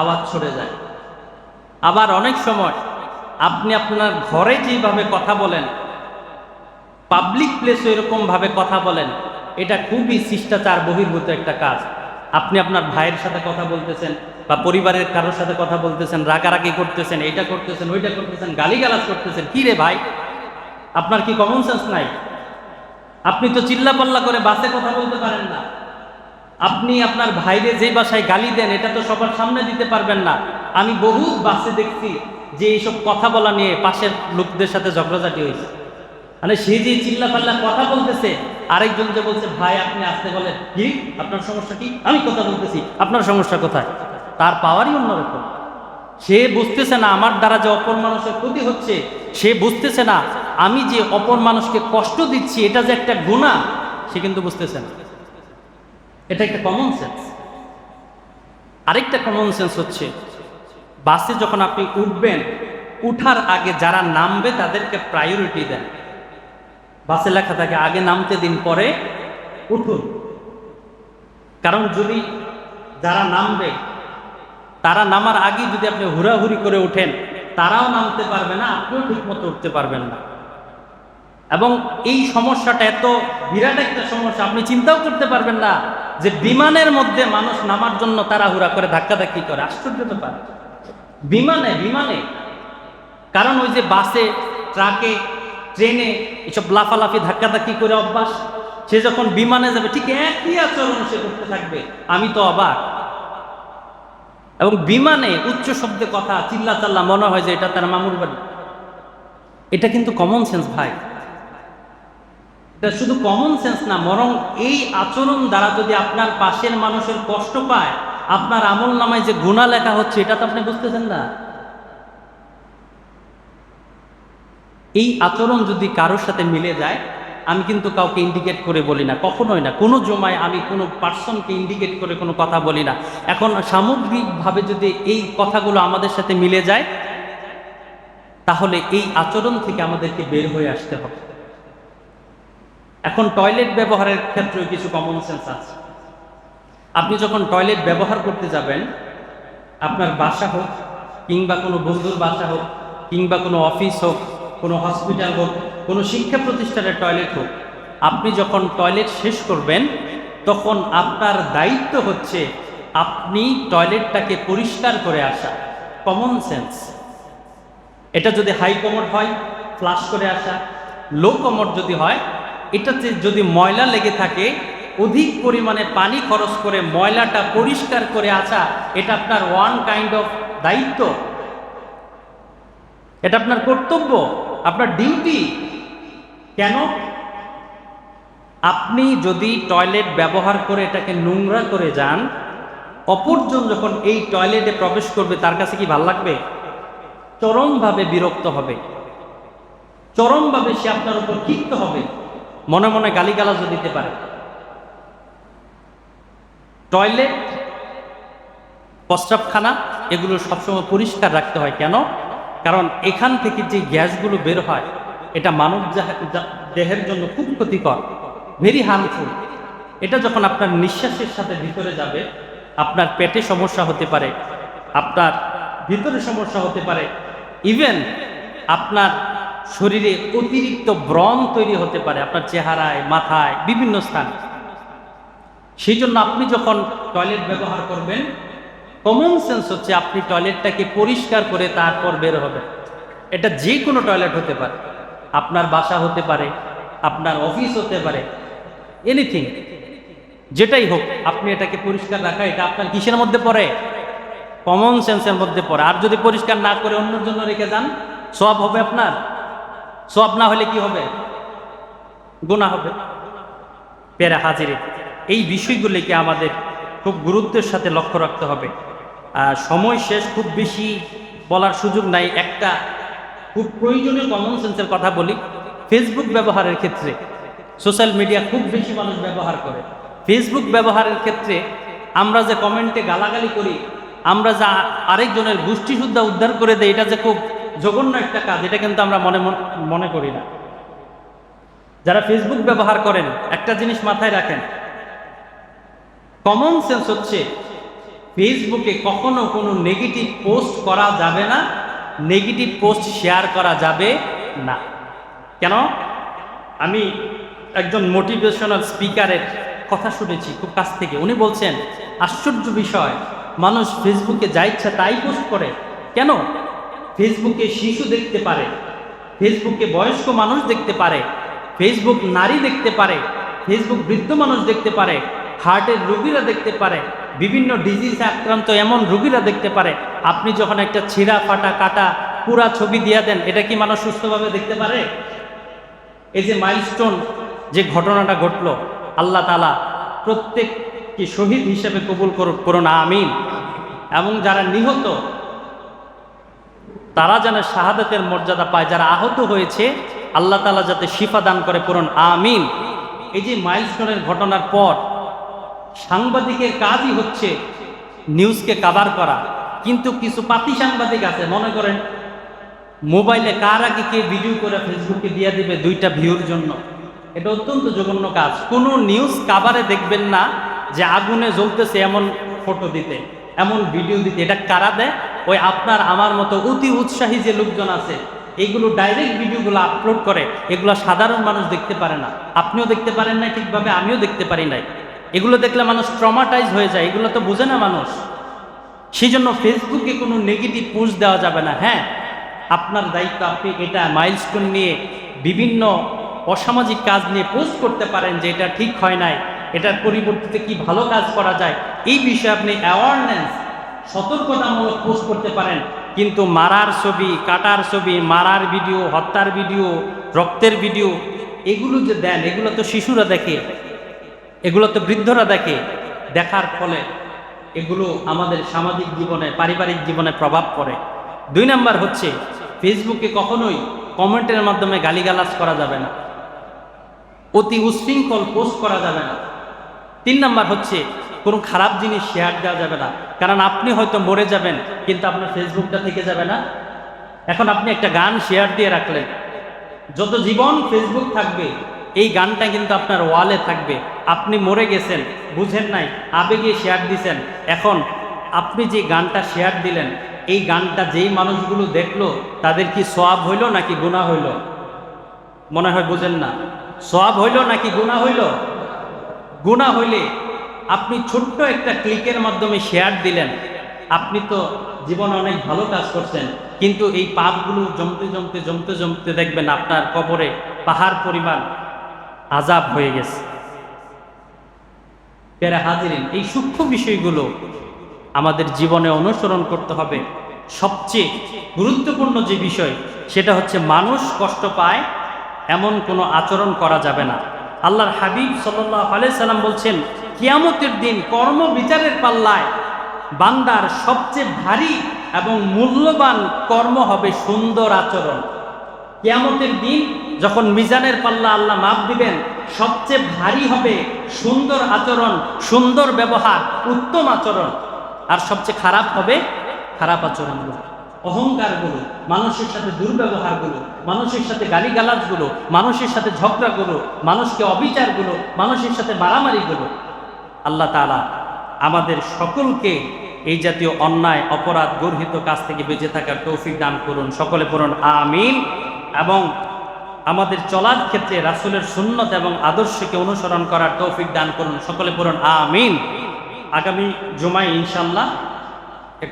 আওয়াজ ছড়ে যায়। আবার অনেক সময় আপনি আপনার ঘরে যেভাবে কথা বলেন, পাবলিক প্লেসে এরকম ভাবে কথা বলেন, এটা খুবই শিষ্টাচার বহির্ভূত একটা কাজ। আপনি আপনার ভাইয়ের সাথে কথা বলতেছেন বা পরিবারের কারোর সাথে কথা বলতেছেন, রাগারাগি করতেছেন, এটা করতেছেন, ওইটা করতেছেন, গালিগালাজ করতেছেন, কি রে ভাই, আপনার কি কমন সেন্স নাই? আপনি তো চিল্লাপাল্লা করে বাসে কথা বলতে পারেন না। আপনি আপনার ভাইরে যে বাসায় গালি দেন, এটা তো সবার সামনে দিতে পারবেন না। আমি বহু বাসে দেখছি যে এইসব কথা বলা নিয়ে পাশের লোকদের সাথে ঝগড়াঝাটি হয়েছে। মানে সে যে চিল্লা পাল্লা কথা বলতেছে, আরেকজন যে বলছে ভাই আপনি আসতে বলেন, কি আপনার সমস্যা কি, আমি কথা বলতেছি, আপনার সমস্যা কোথায়? তার পাওয়ারই অন্যরকম। সে বুঝতেছে না আমার দ্বারা যে অপর মানুষের ক্ষতি হচ্ছে, সে বুঝতেছে না আমি যে অপর মানুষকে কষ্ট দিচ্ছি এটা যে একটা গুনাহ, সে কিন্তু বুঝতেছে না। এটা একটা কমন সেন্স। আরেকটা কমন সেন্স হচ্ছে, বাসে যখন আপনি উঠবেন, উঠার আগে যারা নামবে তাদেরকে প্রায়োরিটি দেন। বাসে লেখা থাকে আগে নামতে দিন, পরে উঠুন। কারণ যদি যারা নামবে তারা নামার আগে যদি আপনি হুড়াহুড়ি করে ওঠেন, তারাও নামতে পারবে না, আপনিও ঠিক মতো উঠতে পারবেন না। এবং এই সমস্যাটা এত বিরাট একটা সমস্যা, আপনি চিন্তাও করতে পারবেন না যে বিমানের মধ্যে মানুষ নামার জন্য তাড়াহুড়া করে ধাক্কাধাক্কি করে। আশ্চর্য ব্যাপার, বিমানে। কারণ ওই যে বাসে, ট্রাকে, ট্রেনে এসব লাফালাফি ধাক্কাধাক্কি করে অভ্যাস, সে যখন বিমানে যাবে ঠিক একই আচরণ সে করতে থাকবে। আমি তো অবাক। এবং বিমানে উচ্চ শব্দে কথা, চিল্লা চাল্লা, মনে হয় যে এটা তার মামুর বাড়ি। এটা কিন্তু কমন সেন্স ভাই। এটা শুধু কমন সেন্স না, বরং এই আচরণ দ্বারা যদি আপনার পাশের মানুষের কষ্ট পায়, আপনার আমল নামায় যে গুনাহ লেখা হচ্ছে, এটা তো আপনি বুঝতেছেন না। এই আচরণ যদি কারোর সাথে মিলে যায়, আমি কিন্তু কাউকে ইন্ডিকেট করে বলি না, কখনোই না। কোনো জমায় আমি কোনো পার্সনকে ইন্ডিকেট করে কোনো কথা বলি না। এখন সামগ্রিকভাবে যদি এই কথাগুলো আমাদের সাথে মিলে যায়, তাহলে এই আচরণ থেকে আমাদেরকে বের হয়ে আসতে হবে। এখন টয়লেট ব্যবহারের ক্ষেত্রে কিছু কমন সেন্স আছে। আপনি যখন টয়লেট ব্যবহার করতে যাবেন, আপনার বাসা হোক, কিংবা কোনো বন্ধুর বাসা হোক, কিংবা কোনো অফিস হোক, কোনো হসপিটাল হোক, কোনো শিক্ষা প্রতিষ্ঠানের টয়লেট হোক, আপনি যখন টয়লেট শেষ করবেন, তখন আপনার দায়িত্ব হচ্ছে আপনি টয়লেটটাকে পরিষ্কার করে আসা। Common sense. এটা যদি হাই কমোড হয়, ফ্লাশ করে আসা। লো কমোড যদি হয়, এটাতে যদি ময়লা লেগে থাকে, অধিক পরিমাণে পানি খরচ করে ময়লাটা পরিষ্কার করে আসা, এটা আপনার ওয়ান কাইন্ড অফ দায়িত্ব, এটা আপনার কর্তব্য, আপনার ডিউটি। কেন? আপনি যদি টয়লেট ব্যবহার করে এটাকে নোংরা করে যান, অপরজন যখন এই টয়লেটে প্রবেশ করবে তার কাছে কি ভালো লাগবে? চরমভাবে বিরক্ত হবে, চরমভাবে সে আপনার উপর ক্ষিপ্ত হবে, মনে মনে গালিগালাজও দিতে পারে। টয়লেট, প্রস্রাবখানা এগুলো সবসময় পরিষ্কার রাখতে হয়। কেন? কারণ এখান থেকে যে গ্যাসগুলো বের হয়, এটা মানব দেহের জন্য খুব ক্ষতিকর, ভেরি হার্মফুল। এটা যখন আপনার নিঃশ্বাসের সাথে ভিতরে যাবে, আপনার পেটে সমস্যা হতে পারে, আপনার ভিতরে সমস্যা হতে পারে, ইভেন আপনার শরীরে অতিরিক্ত ব্রণ তৈরি হতে পারে, আপনার চেহারায়, মাথায়, বিভিন্ন স্থানে। সেই জন্য আপনি যখন টয়লেট ব্যবহার করবেন, কমন সেন্স হচ্ছে আপনি টয়লেটটাকে পরিষ্কার করে তারপর বের হবেন। এটা যে কোনো টয়লেট হতে পারে, আপনার বাসা হতে পারে, আপনার অফিস হতে পারে, এনিথিং, যেটাই হোক, আপনি এটাকে পরিষ্কার রাখা, এটা আপনার কিসের মধ্যে পড়ে? কমন সেন্সের মধ্যে পড়ে। আর যদি পরিষ্কার না করে অন্যের জন্য রেখে যান, সওয়াব হবে আপনার? সওয়াব না হলে কি হবে? গুনাহ হবে। পেরা হাজিরে, এই বিষয়গুলিকে আমাদের খুব গুরুত্বের সাথে লক্ষ্য রাখতে হবে। সময় শেষ, খুব বেশি বলার সুযোগ নাই। একটা খুব প্রয়োজনীয় কমন সেন্সের কথা বলি। ফেসবুক ব্যবহারের ক্ষেত্রে, সোশ্যাল মিডিয়া খুব বেশি মানুষ ব্যবহার করে। ফেসবুক ব্যবহারের ক্ষেত্রে আমরা যে কমেন্টে গালাগালি করি, আমরা যা আরেকজনের গোষ্ঠী সুদ্ধা উদ্ধার করে দেয়, এটা যে খুব জঘন্য একটা কাজ, এটা কিন্তু আমরা মনে করি না। যারা ফেসবুক ব্যবহার করেন, একটা জিনিস মাথায় রাখেন, কমন সেন্স হচ্ছে ফেসবুকে কখনো কোনো নেগেটিভ পোস্ট করা যাবে না, নেগেটিভ পোস্ট শেয়ার করা যাবে না। কেন? আমি একজন মোটিভেশনাল স্পিকারের কথা শুনেছি খুব কাছ থেকে। উনি বলছেন, আশ্চর্য বিষয়, মানুষ ফেসবুকে যা ইচ্ছা তাই পোস্ট করে। কেন? ফেসবুকে শিশু দেখতে পারে, ফেসবুকে বয়স্ক মানুষ দেখতে পারে, ফেসবুক নারী দেখতে পারে, ফেসবুক বৃদ্ধ মানুষ দেখতে পারে, হার্টের রোগীরা দেখতে পারে, বিভিন্ন ডিজিজে আক্রান্ত এমন রোগীরা দেখতে পারে। আপনি যখন একটা ছিঁড়া ফাটা কাটা পুরা ছবি দিয়ে দেন, এটা কি মানুষ সুস্থভাবে দেখতে পারে? এই যে মাইলস্টোন যে ঘটনাটা ঘটলো, আল্লাহ তাআলা প্রত্যেককে শহীদ হিসেবে কবুল করুন, আমিন। এবং যারা নিহত তারা যেন শাহাদাতের মর্যাদা পায়, যারা আহত হয়েছে আল্লাহ তাআলা যাতে শিফা দান করে, পড়ুন আমিন। এই যে মাইলস্টোনের ঘটনার পর সাংবাদিকের কাজই হচ্ছে নিউজকে কাভার করা, কিন্তু কিছু পাতি সাংবাদিক আছে মনে করেন মোবাইলে কার আগে কে ভিডিও করে ফেসবুকে দিয়ে দিবে 2টা ভিউর জন্য। এটা অত্যন্ত জঘন্য কাজ। কোনো নিউজ কাভারে দেখবেন না যে আগুনে জ্বলতেছে এমন ফটো দিতে, এমন ভিডিও দিতে। এটা কারা দেয়? ওই আপনার আমার মতো অতি উৎসাহী যে লোকজন আছে, এইগুলো ডাইরেক্ট ভিডিওগুলো আপলোড করে, এগুলো সাধারণ মানুষ দেখতে পারে না। আপনিও দেখতে পারেন না ঠিকভাবে, আমিও দেখতে পারি নাই। এগুলো দেখলে মানুষ ট্রমাটাইজ হয়ে যায়, এগুলো তো বোঝে না মানুষ। সেই জন্য ফেসবুকে কোনো নেগেটিভ পোস্ট দেওয়া যাবে না। হ্যাঁ, আপনার দায়িত্ব, আপনি এটা মাইলস্টোন নিয়ে বিভিন্ন অসামাজিক কাজ নিয়ে পোস্ট করতে পারেন যে এটা ঠিক হয় নাই, এটার পরিবর্তিতে কি ভালো কাজ করা যায়, এই বিষয়ে আপনি অ্যাওয়ারনেস সতর্কতামূলক পোস্ট করতে পারেন। কিন্তু মারার ছবি, কাটার ছবি, মারার ভিডিও, হত্যার ভিডিও, রক্তের ভিডিও, এগুলো যে দেন, এগুলো তো শিশুরা দেখে, এগুলো তো বৃদ্ধরা দেখে। দেখার ফলে এগুলো আমাদের সামাজিক জীবনে, পারিবারিক জীবনে প্রভাব পড়ে। 2 নাম্বার হচ্ছে ফেসবুকে কখনোই কমেন্টের মাধ্যমে গালিগালাজ করা যাবে না, অতি উশৃঙ্খল পোস্ট করা যাবে না। 3 নাম্বার হচ্ছে কোনো খারাপ জিনিস শেয়ার দেওয়া যাবে না, কারণ আপনি হয়তো মরে যাবেন কিন্তু আপনার ফেসবুকটা থেকে যাবে না। এখন আপনি একটা গান শেয়ার দিয়ে রাখলেন, যত জীবন ফেসবুক থাকবে এই গানটা কিন্তু আপনার ওয়ালে থাকবে। আপনি মরে গেছেন, বুঝেন নাই, আবেগে শেয়ার দিছেন। এখন আপনি যে গানটা শেয়ার দিলেন, এই গানটা যেই মানুষগুলো দেখলো তাদের কি সওয়াব হইল নাকি গুনাহ হইল? মনে হয় বুঝেন না। সওয়াব হইল নাকি গুনাহ হইল? গুনাহ হইলে আপনি ছোট্ট একটা ক্লিকের মাধ্যমে শেয়ার দিলেন, আপনি তো জীবনে অনেক ভালো কাজ করছেন, কিন্তু এই পাপগুলো জমতে জমতে জমতে জমতে দেখবেন আপনার কবরে পাহাড় পরিমাণ আযাব হয়ে গেছে। প্যারা হাজিরিন, এই সূক্ষ্ম বিষয়গুলো আমাদের জীবনে অনুসরণ করতে হবে। সবচেয়ে গুরুত্বপূর্ণ যে বিষয়, সেটা হচ্ছে মানুষ কষ্ট পায় এমন কোনো আচরণ করা যাবে না। আল্লাহর হাবিব সাল্লাল্লাহু আলাইহি সাল্লাম বলছেন, কিয়ামতের দিন কর্ম বিচারের পাল্লায় বান্দার সবচেয়ে ভারী এবং মূল্যবান কর্ম হবে সুন্দর আচরণ। কিয়ামতের দিন যখন মিজানের পাল্লা আল্লাহ মাপ দিবেন, সবচেয়ে ভারী হবে সুন্দর আচরণ, সুন্দর ব্যবহার, উত্তম আচরণ। আর সবচেয়ে খারাপ হবে খারাপ আচরণগুলো, অহংকারগুলো, মানুষের সাথে দুর্ব্যবহারগুলো, মানুষের সাথে গালিগালাজগুলো, মানুষের সাথে ঝগড়াগুলো, মানুষকে অবিচারগুলো, মানুষের সাথে মারামারিগুলো। আল্লাহ তাআলা আমাদের সকলকে এই জাতীয় অন্যায়, অপরাধ, গর্হিত কাজ থেকে বেঁচে থাকার তৌফিক দান করুন। সকলে পড়ুন আমিন। এবং আমাদের চলার ক্ষেত্রে রাসূলের সুন্নত এবং আদর্শকে অনুসরণ করার তৌফিক দান করুন। সকলে পড়ুন আমিন। আগামী জুমায় ইনশাআল্লাহ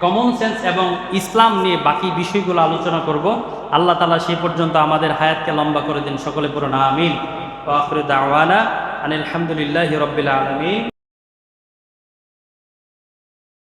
কমন সেন্স এবং ইসলাম নিয়ে বাকি বিষয়গুলো আলোচনা করব। আল্লাহ তাআলা সেই পর্যন্ত আমাদের হায়াতকে লম্বা করে দিন। সকলে পড়ুন আমিন। ওয়া আখিরু দাওয়ানা আনিল হামদুলিল্লাহি রাব্বিল আলামিন।